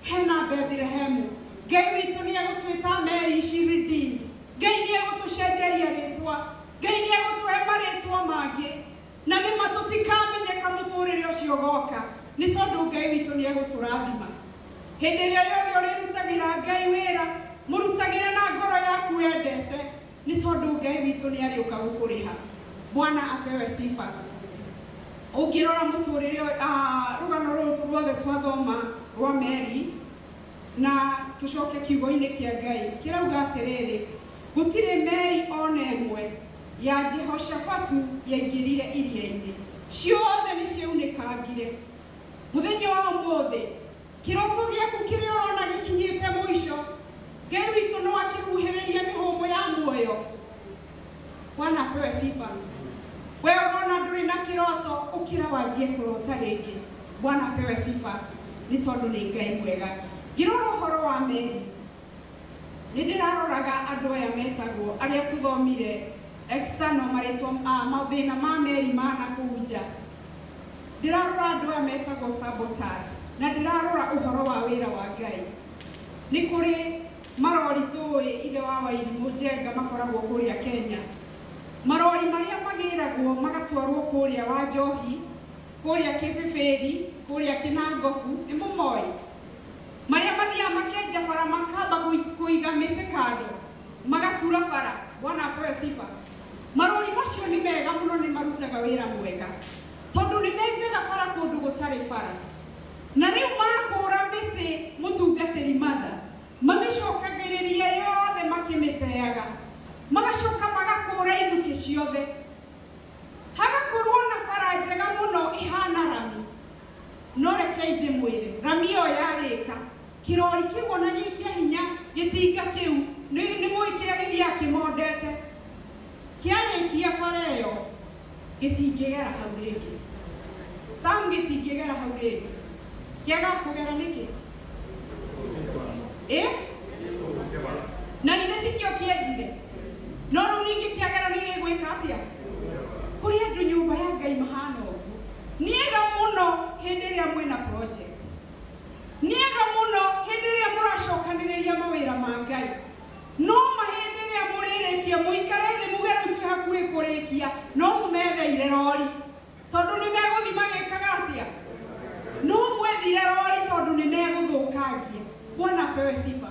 Hena Bethlehemu. Ngai witũ nĩ egũtwĩta meri ici redeemed. Ngai nĩ egũtũcenjeria rĩtwa. Ngai nĩ egũtũhe marĩtwa mangĩ. Na nĩma tũtikamenyeka mũtũrĩre ũcio ũgoka, nĩ tondũ Ngai witũ nĩ egũtũrathima. Hĩndĩ ĩrĩa yothe ũrĩrutagĩra Ngai wĩra, mũrutagĩre na ngoro yaku wendete, nĩ tondũ Ngai witũ nĩ arĩũka gũkũrĩha. Bwana apewe sifa. Ũngĩrora mũtũrĩre rũgano rũrũ ruothe twathoma rwa meri na tũcoke kiugo-inĩ kĩa Ngai, kĩrauga atĩrĩrĩ, gutire meri ona ĩmwe ya Jehoshafatu yaingĩrire iria-inĩ, ciothe nĩ ciaunĩkangire. Mũthenya wa ũmũthĩ kĩroto gĩaku kĩrĩa ũrona gĩkinyĩte mũico, Ngai witũ no akĩhuhĩrĩria mĩhũmũ ya muoyo. Bwana apewe sifa. Wewe unaona ndũrĩ na kĩroto, ũkĩra wanjie kũrota rĩngĩ. Bwana apewe sifa, nĩ tondũ nĩ Ngai mwega. Ngĩrora ũhoro wa Meri, nĩ ndĩraroraga andũ aya metagwo arĩa tũthomire external marĩtwa mathĩna ma Meri mana kũu nja. Ndĩrarora andũ aya metagwo sabotage, na ndĩrarora ũhoro wa wĩra wa Ngai. Nĩ kũrĩ marori tũĩ ithe wa Wairimũ Njenga makoragwo kũrĩa Kenya. Marori marĩa magĩragwo magatwarwo kũrĩa wa Njohi, kũrĩa Kĩbĩbĩri, kũrĩa Kĩnangobu, nĩ mũmoĩ. Marĩa mathiaga makenja bara makamba kũiga mĩtĩ kando, magatura bara. Bwana apewe sifa. Marori macio nĩ mega mũno, nĩ marutaga wĩra mwega, tondũ nĩ menjaga bara kũndũ gũtarĩ bara. Na rĩu makũra mĩtĩ mũtungatĩri matha, mamĩcokagĩrĩria yothe makĩmĩteaga, magacoka magakũra ithukĩ ciothe, hagakorwo na bara njega mũno ihana rami. No rekei ndĩmwĩre, rami ĩyo yarĩka, kĩrori kĩu ona gĩkĩa hinya, gĩtinga kĩu nĩ mũĩ kĩrĩa gĩthiaga kĩmondete, kĩarĩkia bara ĩyo gĩtingĩgera hau rĩngĩ. Sam gĩtingĩgera hau rĩngĩ. Kĩaga kũgera nĩkĩ? Na githĩ tikĩo kĩenjire? No rĩu ningĩ kĩagera nĩ gĩgwĩka atĩa? Kũrĩ andũ nyũmba ya Ngai mahana ũguo. Nĩega mũno hĩndĩ ĩrĩa mwĩna project. Nĩega mũno hĩndĩ ĩrĩa mũracokanĩrĩria mawĩra ma Ngai. No hĩndĩ ĩrĩa mũrĩrĩkia mũikare thĩ muge rĩu twĩ hakuhĩ kũrĩkia, no mũmetheire rori, tondũ nĩ megũthiĩ magĩkaga atĩa? No mwethire rori tondũ nĩ megũthũkangia. Bwana apewe sifa.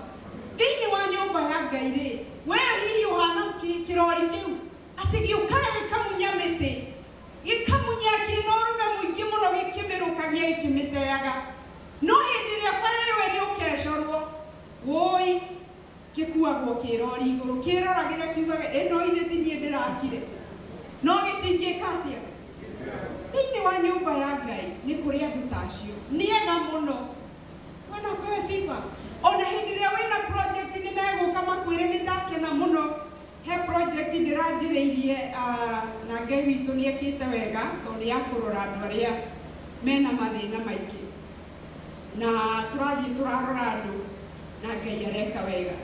Thĩinĩ wa nyũmba ya Ngai rĩ, we hihi ũhana kĩrori kĩu atĩ gĩũkaga gĩkamunya mĩtĩ, gĩkamunya kĩna ũrume mũingĩ mũno gĩkĩmĩrũkagia gĩkĩmĩteaga. No hĩndĩ ĩrĩa bara ĩyo ĩrĩ ũkecorwo, woi gĩkuagwo kĩrori igũrũ, kĩroragĩra kiugaga ĩno ithĩ ti niĩ ndĩrakire. No gĩtingĩka atĩa? Thĩinĩ wa nyũmba ya Ngai nĩ kũrĩ andũ ta acio, nĩega mũno. Bwana apewe sifa. Ona hĩndĩ ĩrĩa wĩna project nĩ megũka makwĩre nĩ ndakena mũno, he project ndĩranjĩrĩirie na Ngai witũ nĩ ekĩte wega, tondũ ya kũrora andũ arĩa mena mathĩna maingĩ, na tũrathiĩ tũrarora andũ na Ngai areka wega.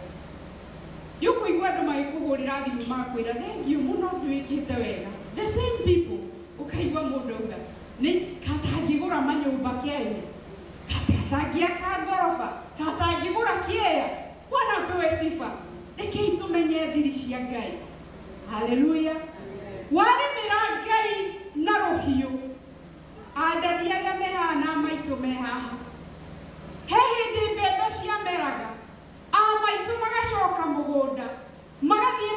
Nĩũkũigua andũ magĩkũhũrĩra thimũ magakwĩra thengiũ mũno ndwĩkĩte wega. The same people ũkaigua mũndũ auga nĩ katangĩgũra manyũmba Kenya, katangĩaka ngoroba, katangĩgũra kĩea. Bwana apewe sifa. Rekei tũmenye thiri cia Ngai. Haleluya. Warĩmĩra Ngai na rũhiũ, andani arĩa mehana maitũ me haha, he hĩndĩ mbembe ciameraga, maitũ magacoka mũgũnda, magathiĩ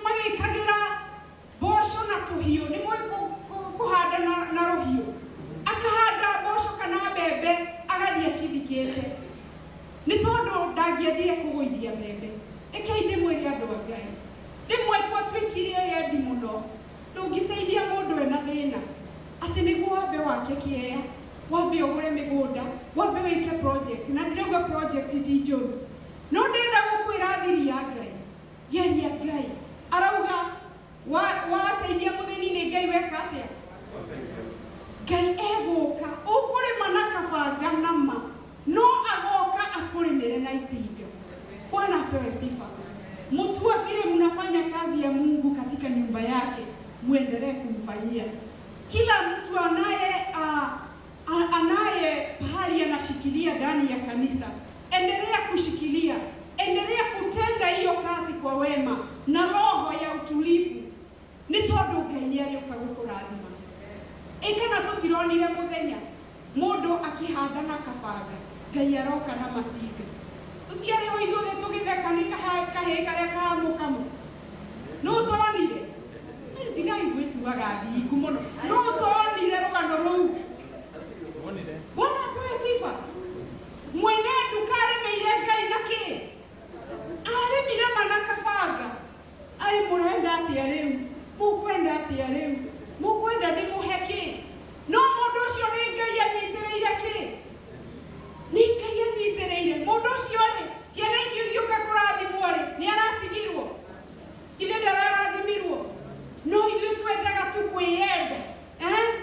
magĩkagĩra mboco na tũhiũ. Nĩ mũĩ kũhanda na rũhiũ, akahanda mboco kana mbembe agathiĩ acithikĩte, nĩ tondũ ndangĩendire kũgũithia mbembe. Rekei ndĩmwĩre andũ a Ngai, rĩmwe twatuĩkire endi mũno, ndũngĩteithia mũndũ ena thĩna atĩ nĩguo wambe wake kĩea, wambe ũgũre mĩgũnda, wambe wĩke project. Na ndirauga project ti njũru, no ndĩrenda gũkwĩra thiri ya Ngai, geria Ngai. Arauga wateithia mũthĩni nĩ Ngai weka atĩa? Ngai egũka, ũkũrĩma na kabanga na ma, no agoka akũrĩmĩre na itinga. Bwana apewe sifa. Mtu wa vile mnafanya kazi ya Mungu katika nyumba yake, muendelee kumfanyia. Kila mtu anaye pahali anashikilia ndani ya kanisa, endelea kushikilia, endelea kutenda hiyo kazi kwa wema na roho ya utulivu. Nĩ tondũ Ngai nĩ arĩũka gũkũrathima. Ĩkana tũtironire mũthenya mũndũ akĩhanda na kabanga, Ngai aroka na matinga. Tũtiarĩ ho ithuothe tũgĩtheka nĩ kahĩĩ karĩa kamũkamũ. No tũronire, tigai gwĩtuaga thingu mũno, no tũronire rũgano rũu. Bwana apewe sifa. Mwene nduka arĩmĩire Ngai na kĩ? Arĩmire mana kabanga. atia riu mukwenda atia riu mukwenda ndimuheki no mundu ucio ni Ngai anyitireire ki ni Ngai anyitireire mundu ucio ri ciana icio igioka kurathimwo ri ni aratigirwo ithe ndararathimĩrwo no ithuĩ twendaga tu kwĩyenda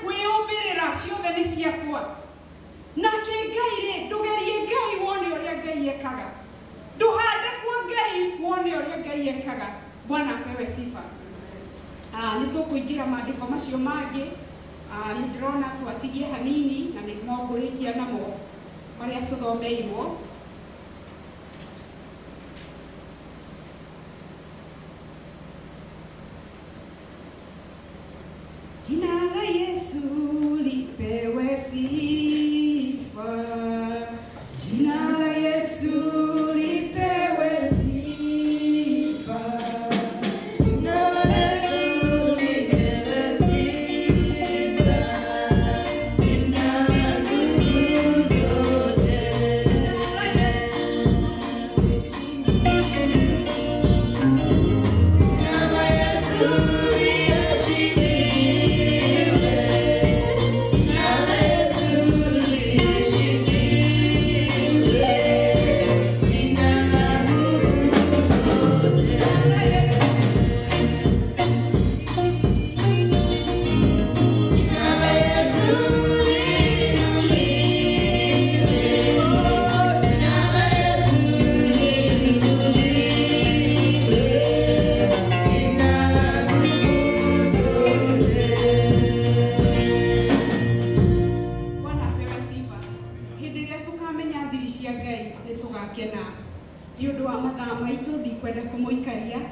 kwĩyũmĩrĩra ciothe nĩ ciakwa nake Ngai rĩ ndũgerie Ngai wone ũrĩa Ngai ekaga ndũhande kwa Ngai wone ũrĩa Ngai ekaga. Bwana apewe sifa. Nĩ tũkũingĩra maandĩko macio mangĩ nĩ ndĩrona twatigie hanini na nĩ mogũrĩkia namo marĩa tũthomeirwo. Jina la Yesu lipewe sifa. Jina la Yesu lipewe sifa. Jina la Yesu lipewe sifa. Jina la nguvu zote. Jina la Yesu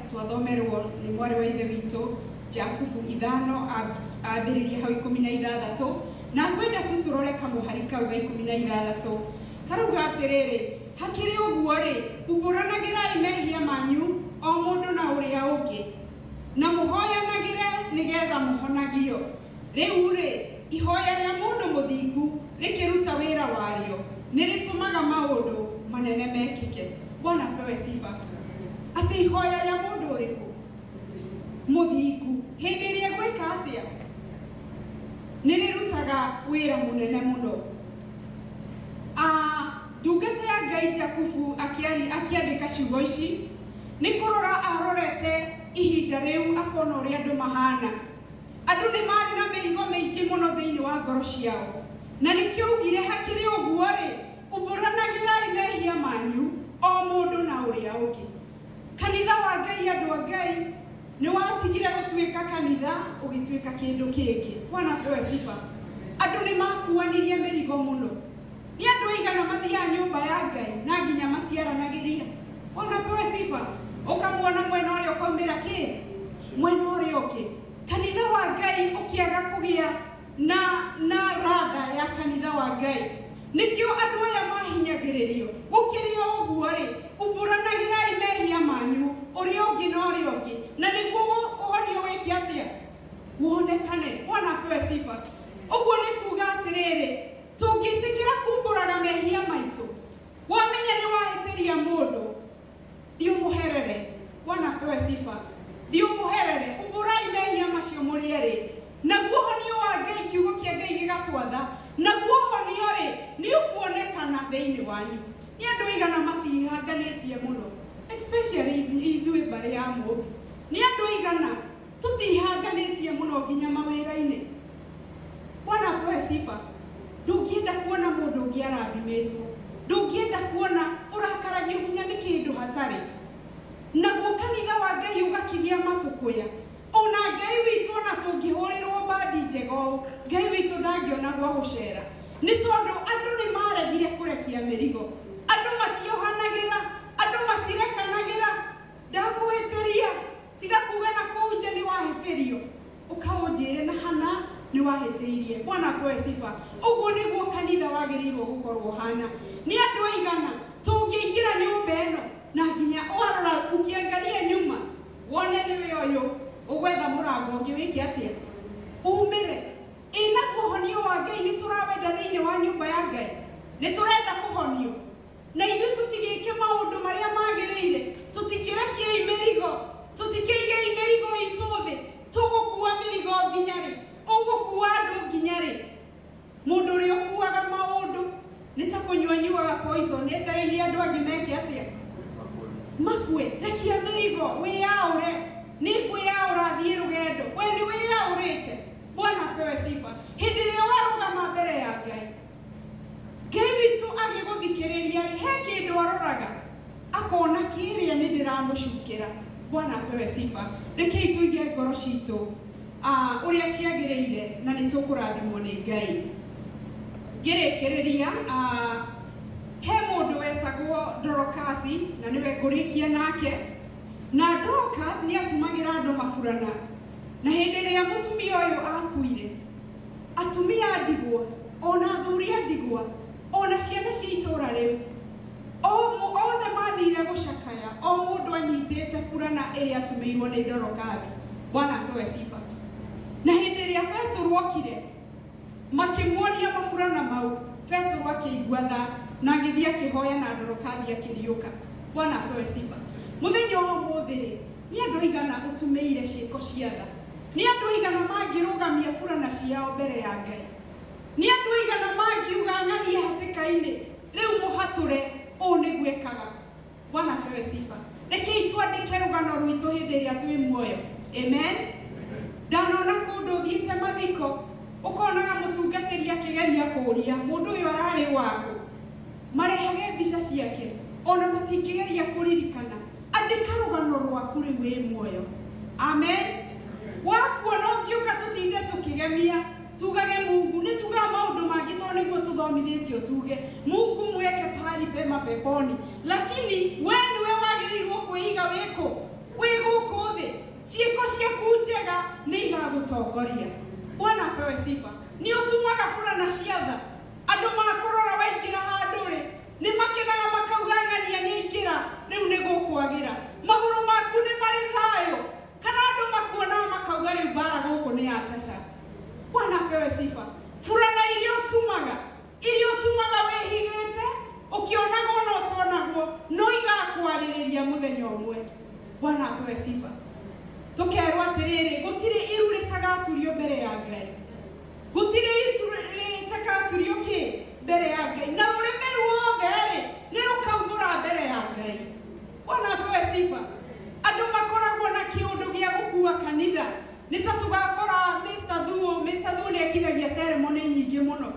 twathomerwo nĩ mwarĩ wa ithe witũ Jakubu 5 ambĩrĩria hau 16 na ngwenda tu tũrore kamũhari kau ga 16 karauga atĩrĩrĩ hakĩrĩ ũguo rĩ umbũranagĩrai mehia manyu o mũndũ na ũrĩa ũngĩ na mũhoyanagĩre nĩgetha mũhonagio rĩu rĩ ihoya rĩa mũndũ mũthingu rĩkĩruta wĩra warĩo nĩ rĩtũmaga maũndũ manene mekĩke. Bwana apewe sifa. Ati ihoya rĩa mũndũ ũrĩkũ mũthingu hĩndĩ ĩrĩa gwĩka atĩa nĩ rĩrutaga wĩra mũnene mũno. Ndungata ya Ngai Jakubu akĩandĩka ciugo ici nĩ kũrora arorete ihinda rĩu akona ũrĩa andũ mahana. Andũ nĩ marĩ na mĩrigo mĩingĩ mũno thĩinĩ wa ngoro ciao na nĩkĩo augire hakĩrĩ ũguo rĩ umbũranagĩrai mehia manyu o mũndũ na ũrĩa ũngĩ. Kanitha wa Ngai andũ a Ngai nĩ watigire gũtuĩka kanitha ũgĩtuĩka kĩndũ kĩngĩ. Bwana apewe sifa. Andũ nĩ makuanirie mĩrigo mũno. Nĩ andũ aigana mathiaga nyũmba ya Ngai na nginya matiaranagĩria. Bwana apewe sifa. Ũkamuona mwena ũrĩa ũkaumĩra kĩ mwena ũrĩa ũngĩ. Kanitha wa Ngai ũkĩaga kũgĩa na ratha ya kanitha wa Ngai. Nĩkĩo andũ aya mahinyagĩrĩrio gũkĩrĩ ũguo rĩ umbũranagĩrai mehia manyu ũrĩa ũngĩ na ũrĩa ũngĩ na nĩguo ũhonio wĩke atĩa wonekane. Bwana apewe sifa. Ũguo nĩ kuuga atĩrĩrĩ tũngĩtĩkĩra kumbũraga mehia maitũ wamenya nĩ wahĩtĩria mũndũ thiũmũherere. Bwana apewe sifa. Thiũmũherere umbũrai mehia macio mũrĩ erĩ naguo honio wa Ngai kiugo kĩa Ngai gĩgatwatha naguo honio rĩ nĩ ũkuonekana thĩinĩ wanyu. Nĩ andũ aigana matihanganĩtie mũno especially ithuĩ mbarĩ ya mũmbi. Nĩ andũ aigana tũtihanganĩtie mũno nginya mawĩra-inĩ. Bwana apewe sifa. Ndũngĩenda kuona mũndũ ũngĩ arathimĩtwo. Ndũngĩenda kuona ũrakaragio nginya nĩ kĩndũ hatarĩ. Naguo kanitha wa Ngai ũgakiria matũkũya. Ona Ngai witũ ona tũngĩhũrĩrwo mbandi njega ũũ Ngai witũ ndangĩona gwa gũcera nĩ tondũ andũ nĩ maregire kũrekia mĩrigo. Andũ matiohanagĩra, andũ matirekanagĩra. Ndakũhĩtĩria tiga kuga na kũu nja nĩ wahĩtĩrio ũkaũnjĩre na hana nĩ wahĩtĩirie. Bwana apewe sifa. Ũguo nĩguo kanitha wagĩrĩirwo gũkorwo hana. Nĩ andũ aigana tũngĩingĩra nyũmba ĩno na nginya warora ũkĩangalia nyuma wone nĩwe ũyũ ũgwetha mũrango ũngĩ wĩke atĩa umĩre. Naguo honio wa Ngai nĩ tũrawenda thĩinĩ wa nyũmba ya Ngai. Nĩ tũrenda kũhonio na ithuĩ tũtigĩke maũndũ marĩa magĩrĩire. Tũtikĩrekie mĩrigo, tũtikĩige mĩrigo nginyari ugukuwa andu nginyari mundu ri ukuaga maundu nita kunyuanyuaga poison etereire andu angi meke atia makue rekia mirigo wiaure ni kwiaura thie rugendo we ni wiaurite. Bwana apewe sifa. Hindi ria warugama mbere ya Ngai, Ngai witu agiguthikiriria ri he kindu aroraga akona kiria ni ndiramucukira. Bwana apewe sifa. Rekei tuige ngoro citu uria ciagiriire na ni tukurathimwo ni Ngai. Ngirikiriria he mundu wetagwo Dorokasi na niwe ngurikia nake, na Dorokasi ni atumagira andu maburana, na hindi ria mutumia uyu akuire atumia ndigwa ona thuri ndigwa ona ciana cia itura riu othe mathire gucakaya o mundu anyitite burana iria atumirwo ni Dorokasi. Bwana apewe sifa. Na hindi ria Petro okire makimwonia maburana mau, Petro akigua tha na agithia akihoya na Dorokasi akiriuka. Bwana apewe sifa. Muthenya wa muthiri ni andu igana utumeire ciiko cia tha, ni andu igana mangirugamia burana ciao mbere ya Ngai, ni andu igana mangiuga ng'ani hatikaini riu muhature o ni gwekaga. Bwana apewe sifa. Rekei twandike rugano rwitu hindi ria twi muoyo. Amen. Ndanona kundu thiite mathiko ukonaga mutungatiri akigeria kuria mundu uyu arari waku marehage mbica ciake ona matikigeria kuririkana. Andika rugano rwaku riu wi muoyo. Amen. Wakuona ukiuka tutinde tukigemia tugage Mungu ni tuga maundu mangi to niguo tuthomithitio tuge Mungu mweke pali pema peponi, lakini we niwe wagirirwo kuiga wiko wiguku thi ciiko ciaku njega ni igagutongoria. Bwana apewe sifa. Ni utumaga burana ciatha andu makorora waingira handu ri ni makenaga makauga ng'ania ni ingira riu ni gukwagira maguru maku ni mari thayo, kana andu makuona makauga riu bara guku ni acaca. Bwana apewe sifa. Burana iria utumaga wihigite ukionaga ona utonaguo no igakwariria muthenya umwe. Bwana apewe sifa. Tukerwa atiriri gutiri iru ritagaturio mbere ya Ngai, gutiri itu ritagaturio ki mbere ya Ngai, na rurimi ruothe ri ni rukaugura mbere ya Ngai. Bwana apewe sifa. Andu makoragwo na kiundu gia gukua kanitha nitatugakora Mr. Thuo ni ekithagia ceremony nyingi muno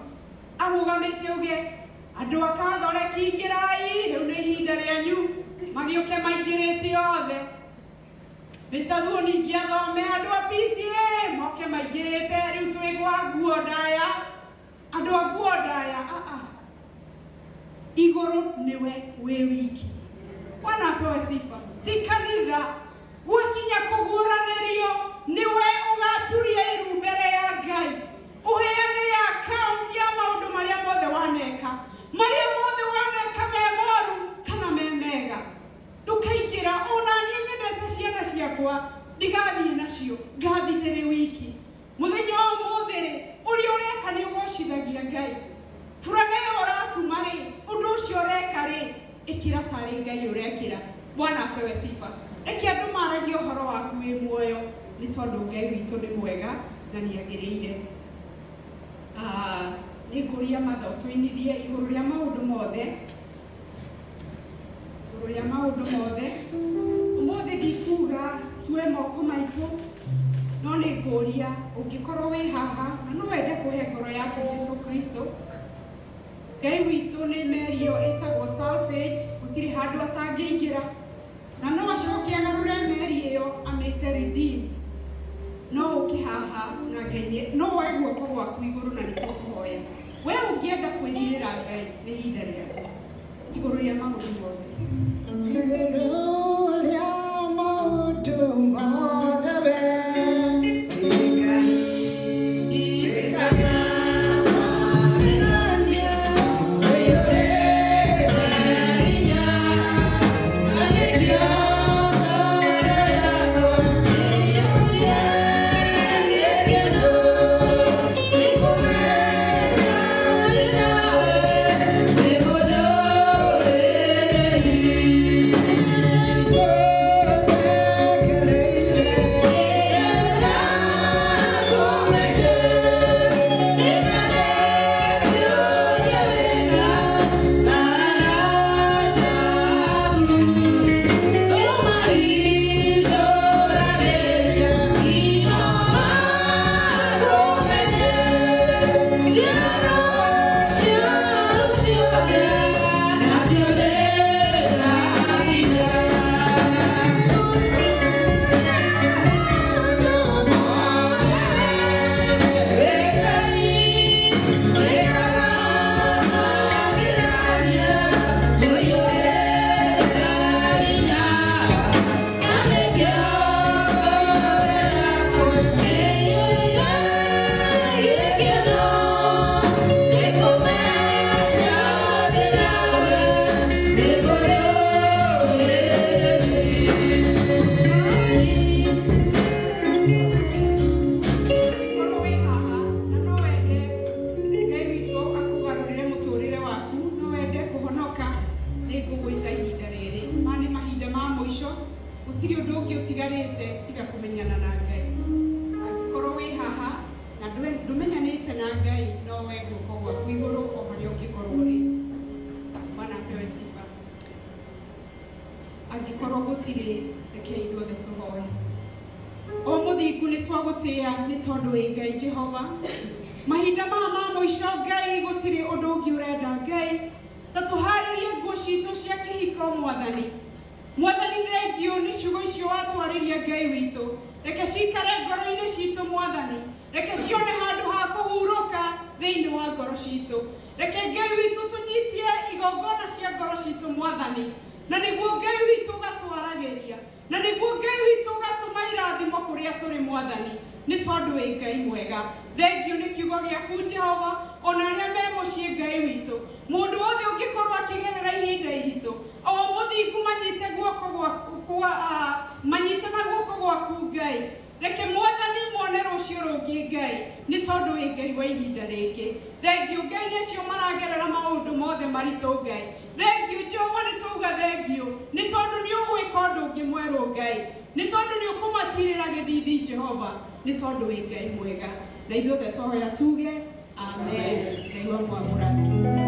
arugamite uge andu akathore kingirai riu ni ihinda rianyu magiuke maingirite othe. Mr. Thuo ningi athome andu a PCA moke maingirite riu twigwa nguo ndaya andu a nguo ndaya iguru niwe wi wiki. Bwana apewe sifa. Ti kanitha gwakinya kuguranirio niwe ugaturia iru mbere ya Ngai, uheane account ya maundu maria mothe waneka me moru kana me mega. Ndukaingira ona nie nyendete ciana ciakwa ndigathie nacio ngathi ndiri wiki. Muthenya wa muthiri uria ureka ni ugocithagia Ngai. Burana iyo uratuma ri undu ucio ureka ri ikira tari Ngai urekira. Bwana apewe sifa. Reke andu maragia uhoro waku wi muoyo ni tondu Ngai witu ni mwega na ni agiriire. Ni nguria matho twinithie iguru ria maundu mothe. Umuthi ndikuga tue moko maitu no ni nguria ungikorwo wi haha na no wende kuhe ngoro yaku Jesu Kristo. Ngai witu ni merio etagwo salvage, gutiri handu atangiingira na no acoke agarure meri iyo amite redeem. No ukihaha na Ngai no wae guoko gwaku iguru na nitukuhoya we ungienda kwiririra Ngai ni ihinda riaku iguru ria maundu mothe. Iguru ria maundu mothe Ngai no we guoko gwaku iguru o haria ungikorwo ri. Bwana apewe sifa. Angikorwo gutiri reke ithuothe tuhoe. O muthingu ni twagutia ni tondu wi Ngai Jehova. Mahinda ma muico Ngai gutiri undu ungi urenda Ngai. Ta tuharirie nguo citu cia kihiko Mwathani. Mwathani thengio ni ciugo icio watwariria Ngai witu. Reke cikare ngoro-ini citu Mwathani. Reke cione handu ha kuhuruka thiini wa ngoro citu. Reke Ngai witu tunyitie igongona cia ngoro citu Mwathani. Na niguo Ngai witu gatwaragiria. Na niguo Ngai witu gatuma irathimo kuria turi Mwathani. Ni tondu wi Ngai mwega. Thengio ni kiugo giaku Jehova, ona aria me mucii Ngai witu. Mundu wothe ungikorwo akigerera ihinda iritu, o muthingu manyite guoko gwaku, manyite na guoko gwaku Ngai. Reke Mwathani mone rucio rungi Ngai, ni tondu wi Ngai wa ihinda ringi. Thengio Ngai ni acio maragerera maundu mothe maritu Ngai. Thengio Jehova ni tuga thengio, ni tondu ni ugwika undu ungi mweru Ngai. Ni tondu ni ukumatirira githithi Jehova, ni tondu wi Ngai mwega. Na ithuothe twahoya tuge amen. Ngai wa mwamũra.